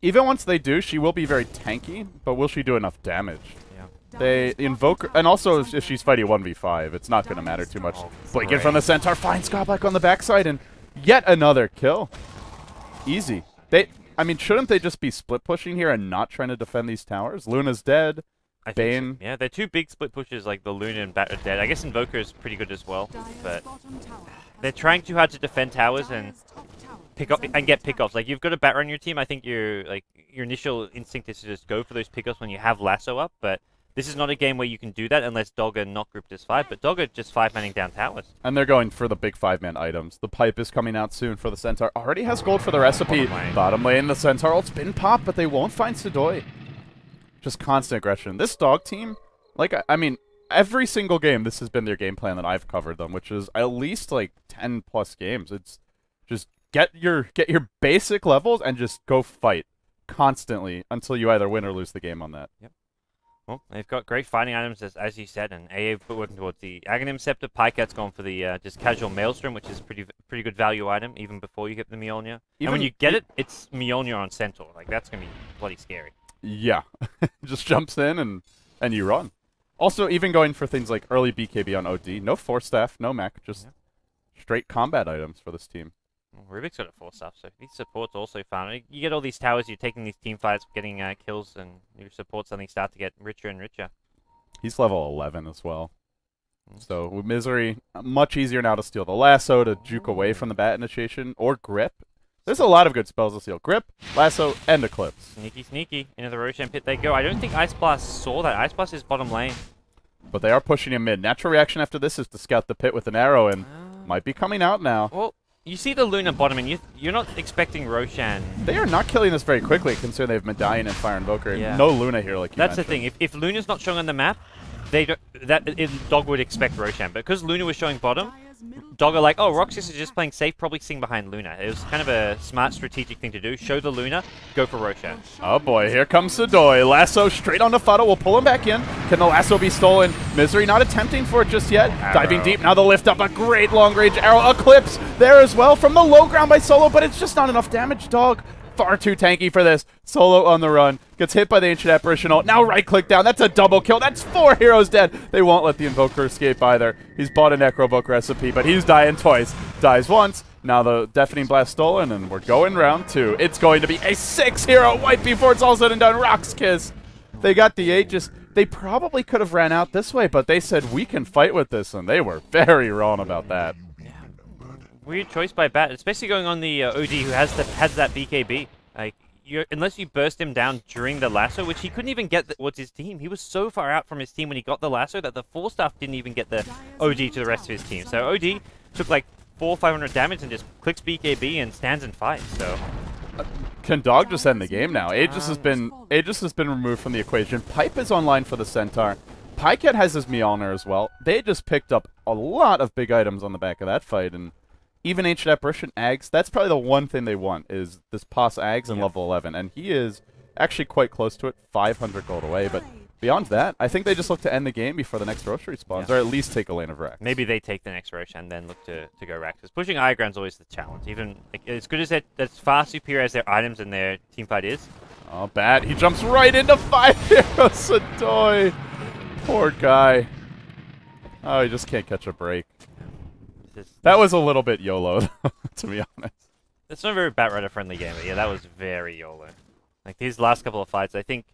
Even once they do, she will be very tanky, but will she do enough damage? Yeah. They invoke, and also if she's fighting 1v5, it's not going to matter too much. Blinking from the Centaur, finds Goblek on the backside, and yet another kill. Easy. I mean, shouldn't they just be split pushing here and not trying to defend these towers? Luna's dead. Bane. So. Yeah, they're 2 big split pushes like the Luna and Bat are dead. I guess Invoker is pretty good as well, but they're trying too hard to defend towers and pick up and get pickoffs. Like, you've got a Bat on your team. I think your initial instinct is to just go for those pickoffs when you have lasso up, but this is not a game where you can do that unless Dogger not grouped as 5, but Dogger just 5-manning down towers. And they're going for the big 5-man items. The pipe is coming out soon for the Centaur. Already has gold for the recipe. Bottom lane, the Centaur will spin pop, but they won't find Sadoy. Just constant aggression. This dog team, like, I mean, every single game, this has been their game plan that I've covered them, which is at least, like, 10+ games. It's just get your basic levels and just go fight constantly until you either win or lose the game on that. Yep. Well, they've got great fighting items, as you said, and AA working towards the Aghanim Scepter. Pykat's gone for the just casual Maelstrom, which is pretty good value item, even before you get the Mjolnir. And when you get it, it's Mjolnir on Centaur. Like, that's going to be bloody scary. Yeah. Just jumps in and you run. Also, even going for things like early BKB on OD. No Force Staff, no mech, just straight combat items for this team. Well, Rubik's got a Force Staff, so these supports also found. You get all these towers, you're taking these team fights, getting kills, and your supports suddenly start to get richer and richer. He's level 11 as well. So, with Misery, much easier now to steal the lasso, to juke away from the Bat Initiation, or Grip. There's a lot of good spells to steal. Grip, Lasso, and Eclipse. Sneaky, sneaky. Into the Roshan pit they go. I don't think Ice Blast saw that. Ice Blast is bottom lane. But they are pushing him mid. Natural reaction after this is to scout the pit with an arrow, and might be coming out now. Well, you see the Luna bottom, and you're not expecting Roshan. They are not killing this very quickly, considering they have Medallion and Fire Invoker. Yeah. No Luna here, like you That's mentioned. the thing. If Luna's not showing on the map, Dog would expect Roshan. But because Luna was showing bottom, Dog are like, oh, RoX.KiS is just playing safe, probably sitting behind Luna. It was kind of a smart strategic thing to do. Show the Luna, go for Roshan. Oh boy, here comes Sadoy. Lasso straight onto Fuddle. We'll pull him back in. Can the lasso be stolen? Misery not attempting for it just yet. Arrow. Diving deep, now the lift up. A great long-range arrow. Eclipse there as well from the low ground by Solo, but it's just not enough damage. Dog far too tanky for this. Solo on the run. Gets hit by the Ancient Apparition ult. Now right-click down. That's a double kill. That's 4 heroes dead. They won't let the Invoker escape either. He's bought a Necrobook recipe, but he's dying twice. Dies once. Now the Deafening Blast stolen, and we're going round 2. It's going to be a 6-hero wipe before it's all said and done. RoX.KiS. They got the Aegis. They probably could have ran out this way, but they said, we can fight with this, and they were very wrong about that. Weird choice by Bat, especially going on the OD who has that BKB. Like, unless you burst him down during the lasso, which he couldn't even get towards his team. He was so far out from his team when he got the lasso that the 4 staff didn't even get the OD to the rest of his team. So OD took like 400-500 damage and just clicks BKB and stands and fights. So can Dog just end the game now? Aegis has been removed from the equation. Pipe is online for the Centaur. Pycat has his Mjolnir as well. They just picked up a lot of big items on the back of that fight, and even Ancient Apparition Ags, that's probably the one thing they want, is this Pos Ags in level 11, and he is actually quite close to it, 500 gold away, but beyond that, I think they just look to end the game before the next Rosh respawns, or at least take a lane of Rax. Maybe they take the next Rosh and then look to go Rax. Because pushing high ground is always the challenge. Even like, as good as that's far superior as their items and their teamfight is. Oh, bad. He jumps right into 5 heroes. Sadoy. Poor guy. Oh, he just can't catch a break. That was a little bit YOLO, to be honest. It's not a very Batrider friendly game, but yeah, that was very YOLO. Like these last couple of fights, I think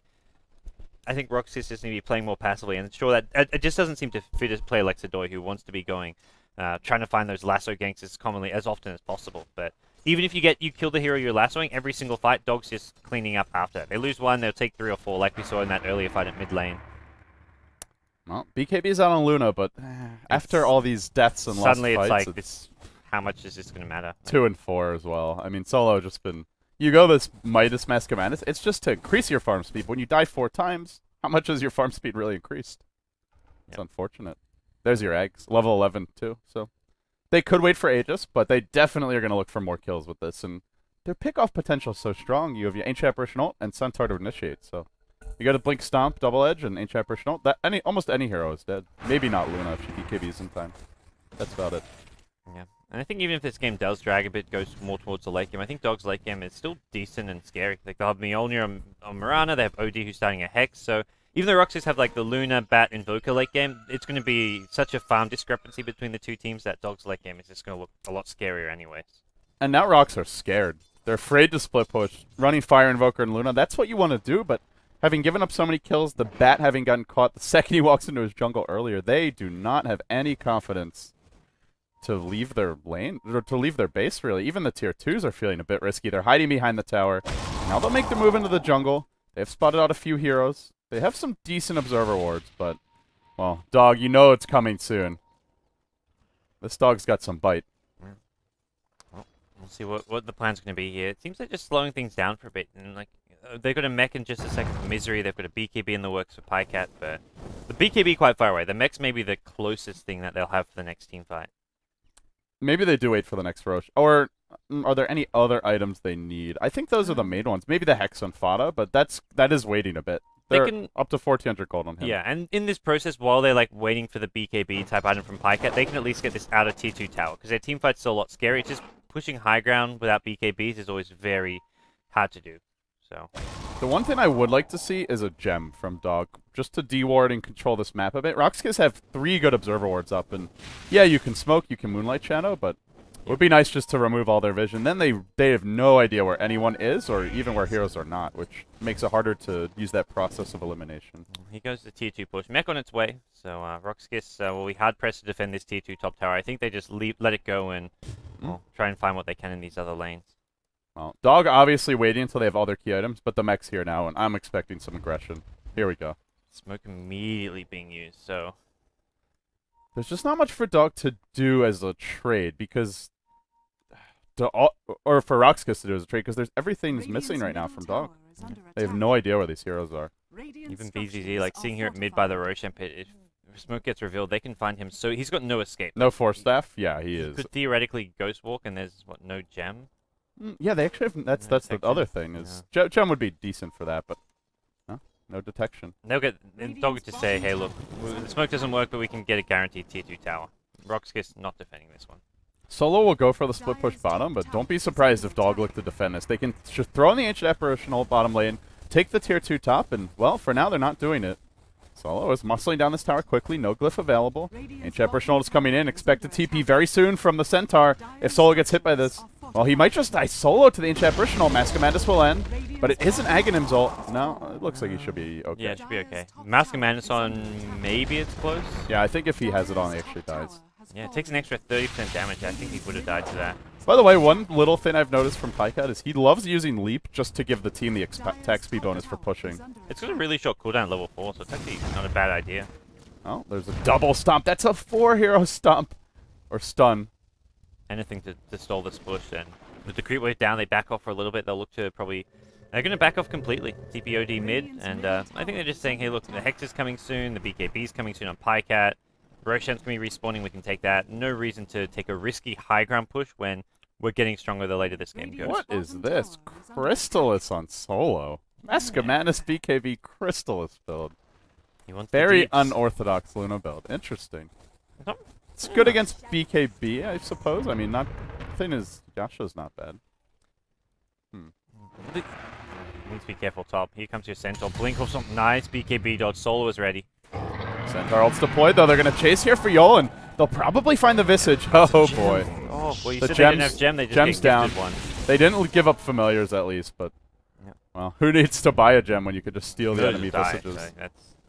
RoX.KiS just need to be playing more passively, and sure that it just doesn't seem to fit a player like Sadoy, who wants to be going, trying to find those lasso ganks as often as possible. But even if you kill the hero you're lassoing, every single fight, Dog's just cleaning up after. They lose one, they'll take 3 or 4, like we saw in that earlier fight at mid lane. Well, BKB's out on Luna, but after all these deaths and lost suddenly fights, it's how much is this going to matter? 2 and 4 as well. I mean, Solo just been... You go this Midas Mask of Madness, it's just to increase your farm speed. When you die 4 times, how much has your farm speed really increased? It's unfortunate. There's your eggs. Level 11, too. So they could wait for Aegis, but they definitely are going to look for more kills with this. And their pick-off potential is so strong. You have your Ancient Apparition ult and Centaur to initiate, so... You got a Blink Stomp, Double Edge, and Ancient Apparition ult. Almost any hero is dead. Maybe not Luna if she BKBs in time. That's about it. Yeah, and I think even if this game does drag a bit, goes more towards the late game, I think Dog's late game is still decent and scary. Like they'll have Mjolnir on Mirana, they have OD who's starting a Hex, so even though RoX.KiS have like the Luna, Bat, Invoker late game, it's going to be such a farm discrepancy between the two teams that Dog's late game is just going to look a lot scarier anyways. And now RoX are scared. They're afraid to split push. Running Fire Invoker and Luna, that's what you want to do, but having given up so many kills, the Bat having gotten caught the second he walks into his jungle earlier, they do not have any confidence to leave their lane, or to leave their base, really. Even the tier 2s are feeling a bit risky. They're hiding behind the tower. Now they'll make the move into the jungle. They've spotted out a few heroes. They have some decent observer wards, but, well, Dog, you know it's coming soon. This dog's got some bite. Well, we'll see what the plan's going to be here. It seems like just slowing things down for a bit, and like they've got a mech in just a second for Misery. They've got a BKB in the works for Pycat, but the BKB quite far away. The mech's maybe the closest thing that they'll have for the next team fight. Maybe they do wait for the next Rosh. Or are there any other items they need? I think those are the main ones. Maybe the Hex on Fada, but that is waiting a bit. They're up to 1,400 gold on him. Yeah, and in this process, while they're like waiting for the BKB type item from Pycat, they can at least get this out of tier 2 tower, because their team fight's still a lot scary. It's just pushing high ground without BKBs is always very hard to do. So the one thing I would like to see is a gem from Dog, just to deward and control this map a bit. RoX.KiS have 3 good observer wards up, and yeah, you can smoke, you can Moonlight Shadow, but it would be nice just to remove all their vision. Then they have no idea where anyone is, or even where heroes are not, which makes it harder to use that process of elimination. Here goes the tier 2 push. Mech on its way, so RoX.KiS will be hard-pressed to defend this tier 2 top tower. I think they just let it go and try and find what they can in these other lanes. Well, Dog obviously waiting until they have all their key items, but the mech's here now, and I'm expecting some aggression. Here we go. Smoke immediately being used, so there's just not much for Dog to do as a trade, because or for RoX.KiS to do as a trade, because everything's missing right now from Dog. They have no idea where these heroes are. Even BZZ, like seeing here at mid by the Roshan pit, if Smoke gets revealed, they can find him. So he's got no escape. No Force Staff? Yeah, he is. Could theoretically Ghost Walk, and there's what, no gem? Yeah, they actually have, that's the other thing is gem would be decent for that, but no detection. They'll get Dog to say, hey, look, the smoke doesn't work, but we can get a guaranteed tier 2 tower. RoX.KiS not defending this one. Solo will go for the split push bottom, but don't be surprised if Dog look to defend this. They can just throw in the Ancient Apparition ult bottom lane, take the tier 2 top, and, well, for now they're not doing it. Solo is muscling down this tower quickly, no glyph available. Ancient Apparition ult is coming in, expect a TP very soon from the Centaur if Solo gets hit by this. Well, he might just die solo to the Ancient Apparition ult. Mask of Madness will end, but it isn't Aghanim's ult. No, it looks like he should be okay. Yeah, it should be okay. Mask of Madness on, maybe it's close? Yeah, I think if he has it on, he actually dies. Yeah, it takes an extra 30% damage. I think he would have died to that. By the way, one little thing I've noticed from Pycat is he loves using Leap just to give the team the attack speed bonus for pushing. It's got a really short cooldown at level 4, so it's actually not a bad idea. Oh, there's a double stomp. That's a 4-hero stomp. Or stun. Anything to stall this push, and with the creep wave down, they back off for a little bit. They'll look to probably They're going to back off completely. TPOD mid, and I think they're just saying, hey, look, the Hex is coming soon, the BKB is coming soon on PyCat, Roshan's going to be respawning, we can take that. No reason to take a risky high ground push when we're getting stronger the later this game goes. What is this? Crystallis on solo. Mascamanus BKB Crystallis build. Very unorthodox Luna build. Interesting. It's good against BKB, I suppose. I mean, not. The thing is, Yasha's not bad. Need to be careful top. Here comes your Centaur. Blink of something nice. BKB dodge. Solo is ready. Centaur ult's deployed, though. They're going to chase here for Yolan. They'll probably find the Visage. Oh, boy. Oh, well, you said they didn't have gem. They just gem's down. One. They didn't give up familiars, at least, but... Yeah. Well, who needs to buy a gem when you could just steal the enemy Visages? So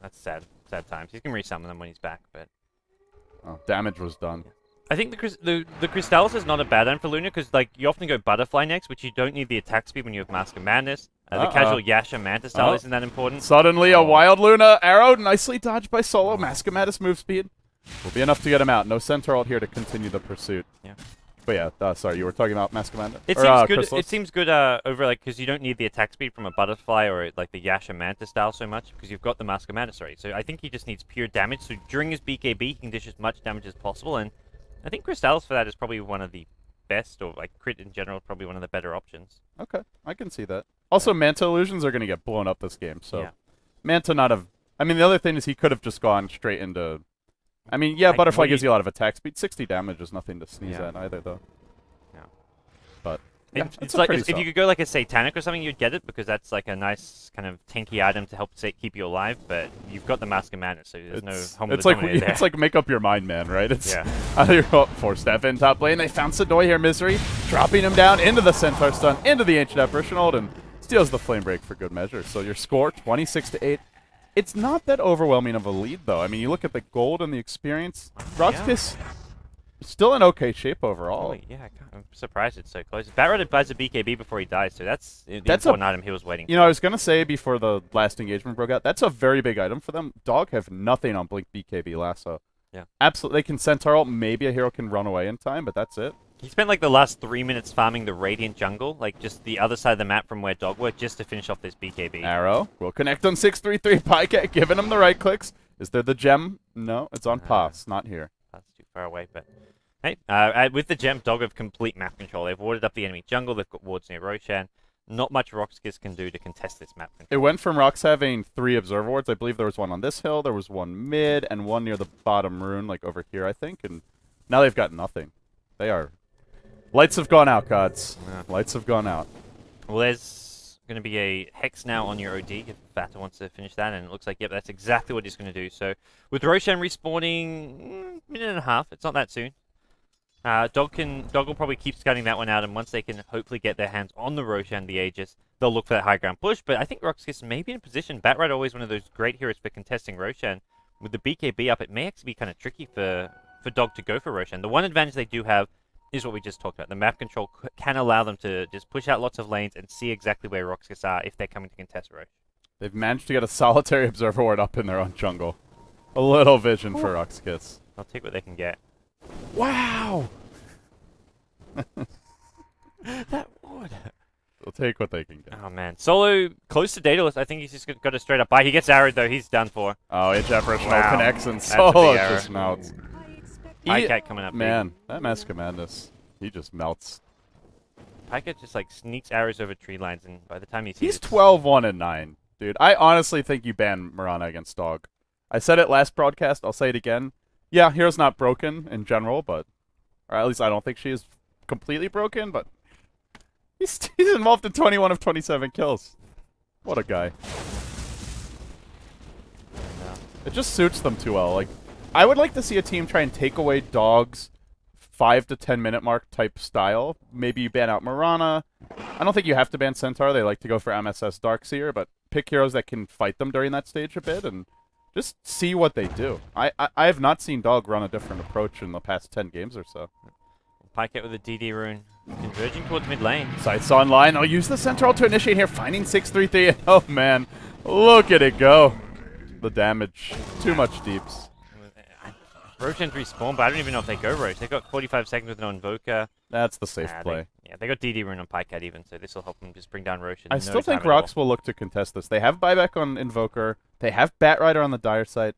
that's sad. Sad times. You can resummon them when he's back, but... Oh, damage was done. Yeah. I think the Crystallis is not a bad item for Luna, because like you often go Butterfly next, which you don't need the attack speed when you have Mask of Madness. The casual Yasha Manta style isn't that important. Suddenly a wild Luna arrow, nicely dodged by Solo. Mask of Madness move speed will be enough to get him out. No Centaur ult here to continue the pursuit. Yeah. But yeah, sorry, you were talking about Mask of Madness? It seems good. Crystallis? It seems good over like because you don't need the attack speed from a Butterfly or like the Yasha Manta style so much because you've got the Mask of Madness already. So I think he just needs pure damage. So during his BKB, he can dish as much damage as possible, and I think Crystallis for that is probably one of the best, or like crit in general, probably one of the better options. Okay, I can see that. Also, Manta illusions are going to get blown up this game, so Manta not have. I mean, the other thing is he could have just gone straight into. I mean, yeah, Butterfly gives you a lot of attack speed. 60 damage is nothing to sneeze at either, though. Yeah, but it's like if you could go like a Satanic or something, you'd get it because that's like a nice kind of tanky item to help keep you alive. But you've got the Mask of Madness, so there's no home. It's like make up your mind, man, right? It's you're forced step in top lane. They found Sadoy here, Misery, dropping him down into the Centaur stun, into the Ancient Apparition ult, and steals the Flame Break for good measure. So your score 26-8. It's not that overwhelming of a lead, though. I mean, you look at the gold and the experience. RoX.KiS still in okay shape overall. Yeah, I'm surprised it's so close. Batrod buys a BKB before he dies, so that's the important item he was waiting for. You know, I was going to say before the last engagement broke out, that's a very big item for them. Dog have nothing on Blink BKB Lasso. Yeah. Absolutely. They can Centaur ult. Maybe a hero can run away in time, but that's it. He spent like the last 3 minutes farming the Radiant jungle, like just the other side of the map from where Dog were, just to finish off this BKB. Arrow will connect on 633. PyCat giving him the right clicks. Is there the gem? No, it's on pass, not here. That's too far away, but... Hey, with the gem, Dog have complete map control. They've warded up the enemy jungle, they've got wards near Roshan. Not much RoX.KiS can do to contest this map control. It went from RoX having 3 observer wards. I believe there was one on this hill, there was one mid, and one near the bottom rune, like over here, I think. And now they've got nothing. They are... Lights have gone out, gods. Yeah. Lights have gone out. Well, there's going to be a Hex now on your OD if Fata wants to finish that, and it looks like, yep, that's exactly what he's going to do. So, with Roshan respawning, minute and a half, it's not that soon. Dog will probably keep scouting that one out, and once they can hopefully get their hands on the Roshan, the Aegis, they'll look for that high ground push. But I think RoX.KiS may be in position. Batrod always one of those great heroes for contesting Roshan. With the BKB up, it may actually be kind of tricky for Dog to go for Roshan. The one advantage they do have is what we just talked about. The map control can allow them to just push out lots of lanes and see exactly where RoX.KiS are if they're coming to contest Rosh. They've managed to get a solitary observer ward up in their own jungle. A little vision for RoX.KiS. I'll take what they can get. Wow! That would. They'll take what they can get. Oh, man. Solo close to Daedalus. I think he's just got a straight up buy. He gets arrowed, though. He's done for. Oh, Apparition connects and Solo just melts. PyCat coming up. Man, that Mask of Madness, he just melts. PyCat just like sneaks arrows over tree lines, and by the time he sees he's 12-1-9, dude. I honestly think you ban Mirana against Dog. I said it last broadcast. I'll say it again. Yeah, Hero's not broken in general, but or at least I don't think she is completely broken. But he's involved in 21 of 27 kills. What a guy. It just suits them too well. Like, I would like to see a team try and take away Dog's 5 to 10 minute mark type style. Maybe you ban out Mirana. I don't think you have to ban Centaur. They like to go for MSS Darkseer, but pick heroes that can fight them during that stage a bit and just see what they do. I have not seen Dog run a different approach in the past 10 games or so. PyCat with a DD rune, converging towards mid lane. Sights online. I'll use the Centaur to initiate here, finding 633. Oh man, look at it go. The damage. Too much deeps. Roshan's respawn, but I don't even know if they go Roche. They've got 45 seconds with no Invoker. That's the safe play. They got DD rune on Pycat even, so this will help them just bring down Roshan. I still think RoX will look to contest this. They have buyback on Invoker. They have Batrider on the dire side.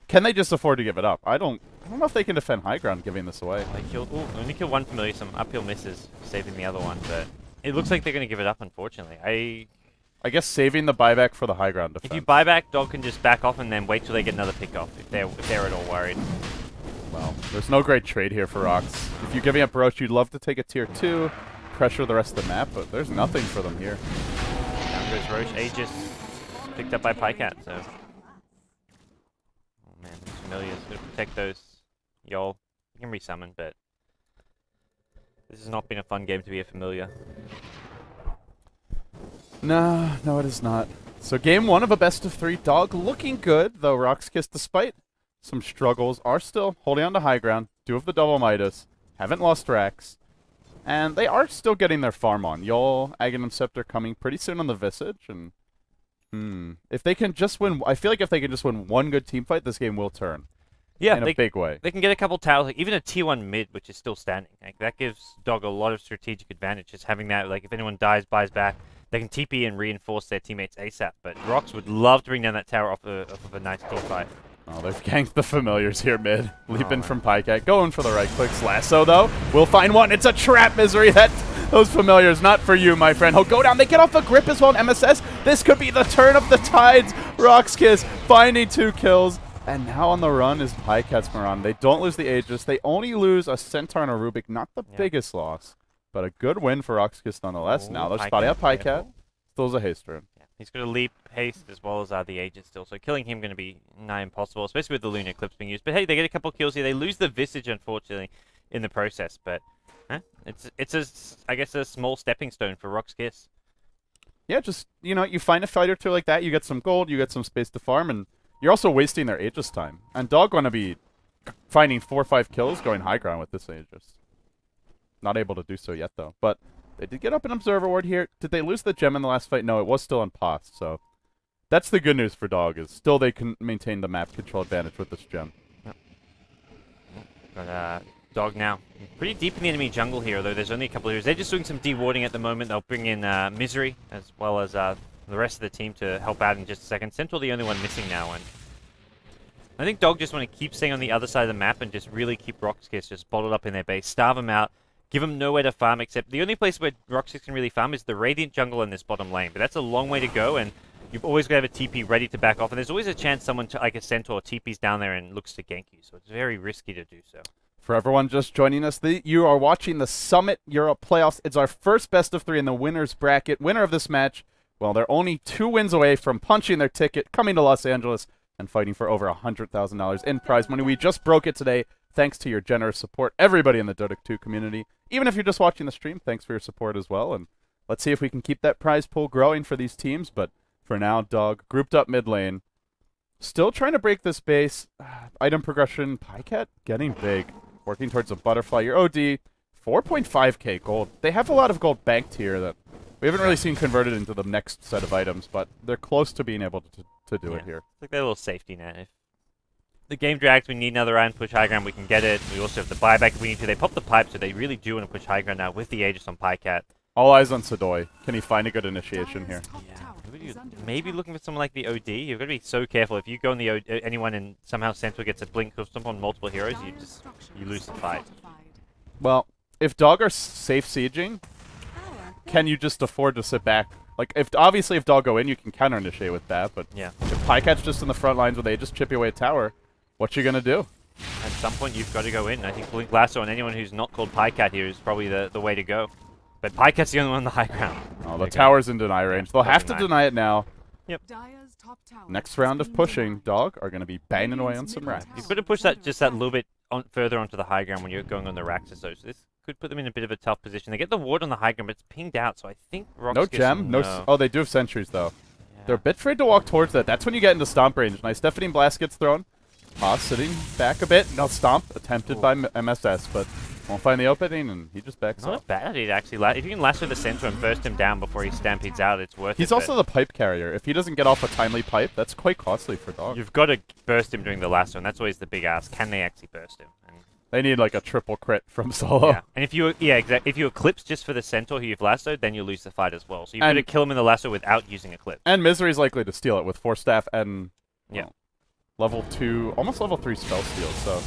Can they just afford to give it up? I don't know if they can defend high ground giving this away. They only killed one familiar, some uphill misses, saving the other one, but it looks like they're going to give it up, unfortunately. I guess saving the buyback for the high ground defense. If you buy back, Dog can just back off and then wait till they get another pick off if they're at all worried. Well, there's no great trade here for RoX. If you're giving up Roche, you'd love to take a tier 2, pressure the rest of the map, but there's nothing for them here. Down goes Roche. Aegis picked up by Pycat, so... Oh man, these familiars. Gonna protect those. Y'all. You can resummon, but... This has not been a fun game to be a familiar. No, it is not. So game 1 of a best of 3. Dog looking good, though RoX.KiS, despite some struggles, are still holding on to high ground. Do have the double Midas. Haven't lost Rax. And they are still getting their farm on. Yol, Aghanim Scepter coming pretty soon on the Visage. And if they can just win... I feel like if they can just win one good team fight, this game will turn. Yeah, in a big way. They can get a couple towers, like even a tier 1 mid, which is still standing. Like, that gives Dog a lot of strategic advantage, just having that, like, if anyone dies, buys back, they can TP and reinforce their teammates ASAP. But RoX would love to bring down that tower off of a nice team fight. Oh, they've ganked the familiars here mid. Leaping from Pycat. Going for the right clicks. Lasso, though. We'll find one. It's a trap, Misery. Those familiars, not for you, my friend. He'll go down. They get off a grip as well on MSS. This could be the turn of the tides. RoX.KiS finding 2 kills. And now on the run is Pycat's Miran. They don't lose the Aegis. They only lose a Centaur and a Rubik. Not the biggest loss, but a good win for RoX.KiS nonetheless. Now they're spotting up Pycat. Still a haste rune. Yeah. He's got to leap, haste, as well as the Aegis still. So killing him going to be nigh impossible, especially with the Lunar Eclipse being used. But hey, they get a couple kills here. They lose the Visage, unfortunately, in the process. But it's I guess a small stepping stone for RoX.KiS. Yeah, just, you find a fight or two like that. You get some gold, you get some space to farm, and you're also wasting their Aegis time. And Dog going to be finding 4 or 5 kills going high ground with this Aegis. Not able to do so yet, though. But they did get up an Observer Ward here. Did they lose the gem in the last fight? No, it was still on pause. So that's the good news for Dog, is still they can maintain the map control advantage with this gem. Yep. But Dog now pretty deep in the enemy jungle here, though there's only a couple of heroes. They're just doing some dewarding at the moment. They'll bring in Misery as well as the rest of the team to help out in just a second. Central the only one missing now, and I think Dog just want to keep staying on the other side of the map and just really keep RoX.KiS just bottled up in their base, starve them out, give them nowhere to farm, except the only place where RoX.KiS can really farm is the Radiant jungle in this bottom lane. But that's a long way to go, and you've always got to have a TP ready to back off, and there's always a chance someone, like a Centaur, TP's down there and looks to gank you, so it's very risky to do so. For everyone just joining us, you are watching the Summit Europe Playoffs. It's our first best of 3 in the winner's bracket. Winner of this match, well, they're only 2 wins away from punching their ticket, coming to Los Angeles, and fighting for over $100,000 in prize money. We just broke it today, thanks to your generous support, everybody in the Dota 2 community. Even if you're just watching the stream, thanks for your support as well. And let's see if we can keep that prize pool growing for these teams. But for now, Dog grouped up mid lane. Still trying to break this base. Item progression, Pycat getting big. Working towards a butterfly. Your OD, 4.5k gold. They have a lot of gold banked here that we haven't really seen converted into the next set of items, but they're close to being able to do it here. It's like that little safety net. If the game drags, we need another round, push high ground, we can get it. We also have the buyback if we need to. They pop the pipe, so they really do want to push high ground now with the Aegis on Pycat. All eyes on Sadoy. Can he find a good initiation here? Yeah. Maybe looking for someone like the OD. You've got to be so careful. If you go on the anyone and somehow Central gets a blink of stomp on multiple heroes, you lose the fight. Well, if Dog are safe sieging, can you just afford to sit back? Like, obviously if Dog go in, you can counter initiate with that, but if Pycat's just in the front lines where they just chip away a tower, what you gonna do? At some point, you've got to go in. I think Blink Lasso on anyone who's not called Pycat here is probably the way to go. But Pycat's the only one on the high ground. Oh, the tower's in deny range. They'll have to deny it now. Yep. Next round of pushing, Dog are going to be banging away on some racks. You've got to push that just that little bit further onto the high ground when you're going on the racks or so. So this could put them in a bit of a tough position. They get the ward on the high ground, but it's pinged out, so I think RoX.KiS... No gem? No. Oh, they do have sentries, though. Yeah. They're a bit afraid to walk towards that. That's when you get into stomp range. Nice Deafening Blast gets thrown. Sitting back a bit. No, stomp attempted by MSS, but Won't find the opening, and he just backs Not up. a bad idea, actually. If you can lasso the center and burst him down before he stampedes out, it's worth it. He's also the pipe carrier. If he doesn't get off a timely pipe, that's quite costly for Dog. You've got to burst him during the lasso, and that's always the big ask. Can they actually burst him? And They need like a triple crit from Solo. yeah, and if you if you eclipse just for the centaur who you've lassoed, then you lose the fight as well. So you've got to kill him in the lasso without using eclipse. And Misery's likely to steal it with Force Staff and Yeah. level 2, almost level 3 spell steal. So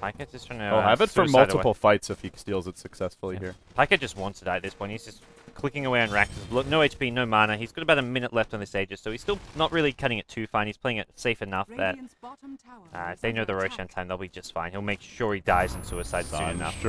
PyKit just trying to he'll have it for suicide multiple away. fights if he steals it successfully here. PyKit just wants to die at this point. He's just clicking away on racks. No HP, no mana. He's got about a minute left on this Aegis, so he's still not really cutting it too fine. He's playing it safe enough that if they know the Roshan time, they'll be just fine. He'll make sure he dies in suicide soon enough.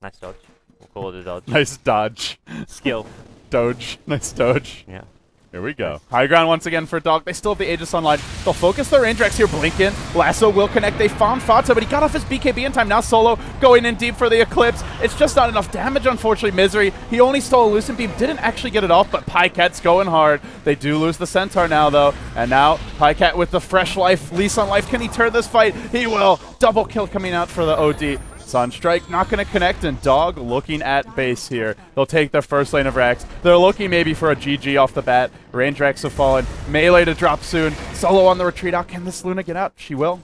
Nice dodge. We'll call it a dodge. Nice dodge. Skill. Doge. Nice doge. Yeah. Here we go. High ground once again for Dog. They still have the Aegis online. They'll focus their range racks here. Blink in. Lasso will connect. They found Fata, but he got off his BKB in time. Now Solo going in deep for the Eclipse. It's just not enough damage, unfortunately. Misery. He only stole a Lucent Beam. Didn't actually get it off, but PyKat's going hard. They do lose the Centaur now, though. And now PyKat with the fresh life. Lease on life. Can he turn this fight? He will. Double kill coming out for the OD. Sunstrike not going to connect, and Dog looking at base here. They'll take their first lane of racks. They're looking maybe for a GG off the bat. Range racks have fallen. Melee to drop soon. Solo on the retreat out. Can this Luna get out? She will.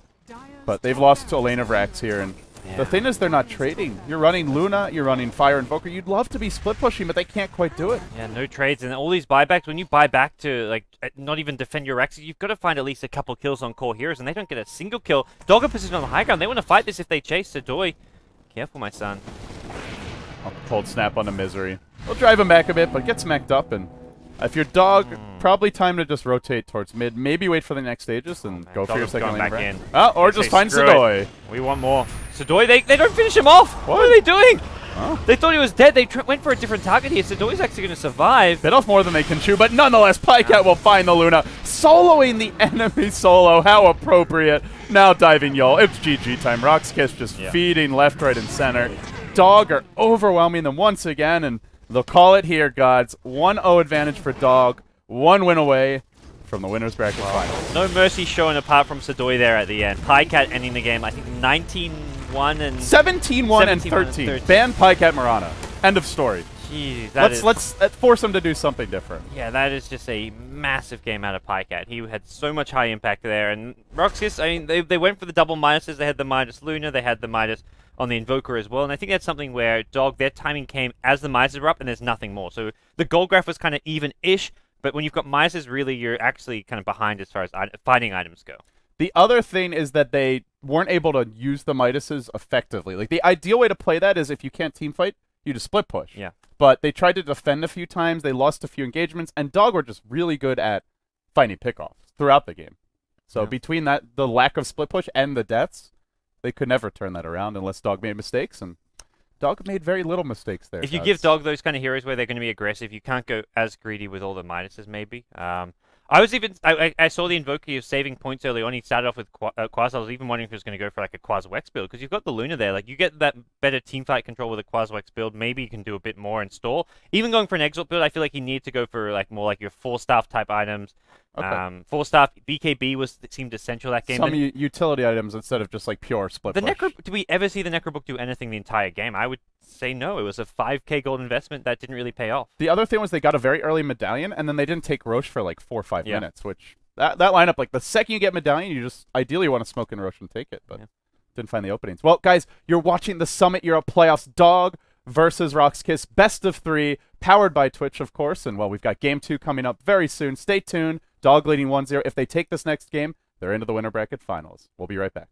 But they've lost to a lane of racks here, and the thing is they're not trading. You're running Luna, you're running Fire Invoker. You'd love to be split pushing, but they can't quite do it. Yeah, no trades, and all these buybacks, when you buy back to, like, not even defend your racks, you've got to find at least a couple kills on core heroes, and they don't get a single kill. Dog in position on the high ground. They want to fight this if they chase Sadoy. Careful, my son. Cold snap on the Misery. They'll drive him back a bit, but get smacked up. And if you're Dog, probably time to just rotate towards mid. Maybe wait for the next Aegis and go for your second lane. Back in. Or just find Sadoy. We want more. Sadoy, they don't finish him off. What are they doing? Oh. They thought he was dead. They went for a different target here. Sadoy's actually going to survive. Bit off more than they can chew, but nonetheless, PyKat will find the Luna. Soloing the enemy Solo. How appropriate. Now diving y'all. It's GG time. RoX.KiS just feeding left, right, and center. Dog are overwhelming them once again, and they'll call it here, gods. 1-0 advantage for Dog. 1 win away from the winner's bracket final. No mercy shown apart from Sadoy there at the end. PyKat ending the game, I think 19-1 and 17-1 and 13. Ban PyKat Marana. End of story. Jeez, let's force him to do something different. Yeah, that is just a massive game out of PyKat. He had so much high impact there, and RoX.KiS, I mean, they went for the double minuses. They had the minus Luna, they had the minus on the Invoker as well, and I think that's something where Dog, their timing came as the minuses were up, and there's nothing more. So the gold graph was kind of even-ish, but when you've got minuses, really, you're actually kind of behind as far as fighting items go. The other thing is that they weren't able to use the Midases effectively. Like, the ideal way to play that is if you can't team fight, you just split push. Yeah. But they tried to defend a few times, they lost a few engagements, and Dog were just really good at finding pickoffs throughout the game. So between that, the lack of split push and the deaths, they could never turn that around unless Dog made mistakes, and Dog made very little mistakes there. If you give Dog those kind of heroes where they're going to be aggressive, you can't go as greedy with all the minuses, maybe. I saw the Invoker, he was saving points early on. He started off with Quas. I was even wondering if he was going to go for like a Quas Wex build, because you've got the Luna there. Like, you get that better teamfight control with a Quas Wex build. Maybe you can do a bit more and stall. Even going for an Exalt build, I feel like you need to go for like more like your 4-staff type items. Okay. 4-staff BKB seemed essential that game. Some utility items instead of just like pure split push. Did we ever see the Necrobook do anything the entire game? I would say no. It was a 5k gold investment that didn't really pay off. The other thing was they got a very early medallion, and then they didn't take Roche for like 4 or 5 minutes, which that lineup, like the second you get medallion, you just ideally want to smoke in Roche and take it, but didn't find the openings. Well, guys, you're watching the Summit Europe Playoffs. Dog versus RoX.KiS, best of 3, powered by Twitch, of course, and well, we've got Game 2 coming up very soon. Stay tuned. Dog leading 1-0. If they take this next game, they're into the winner bracket finals. We'll be right back.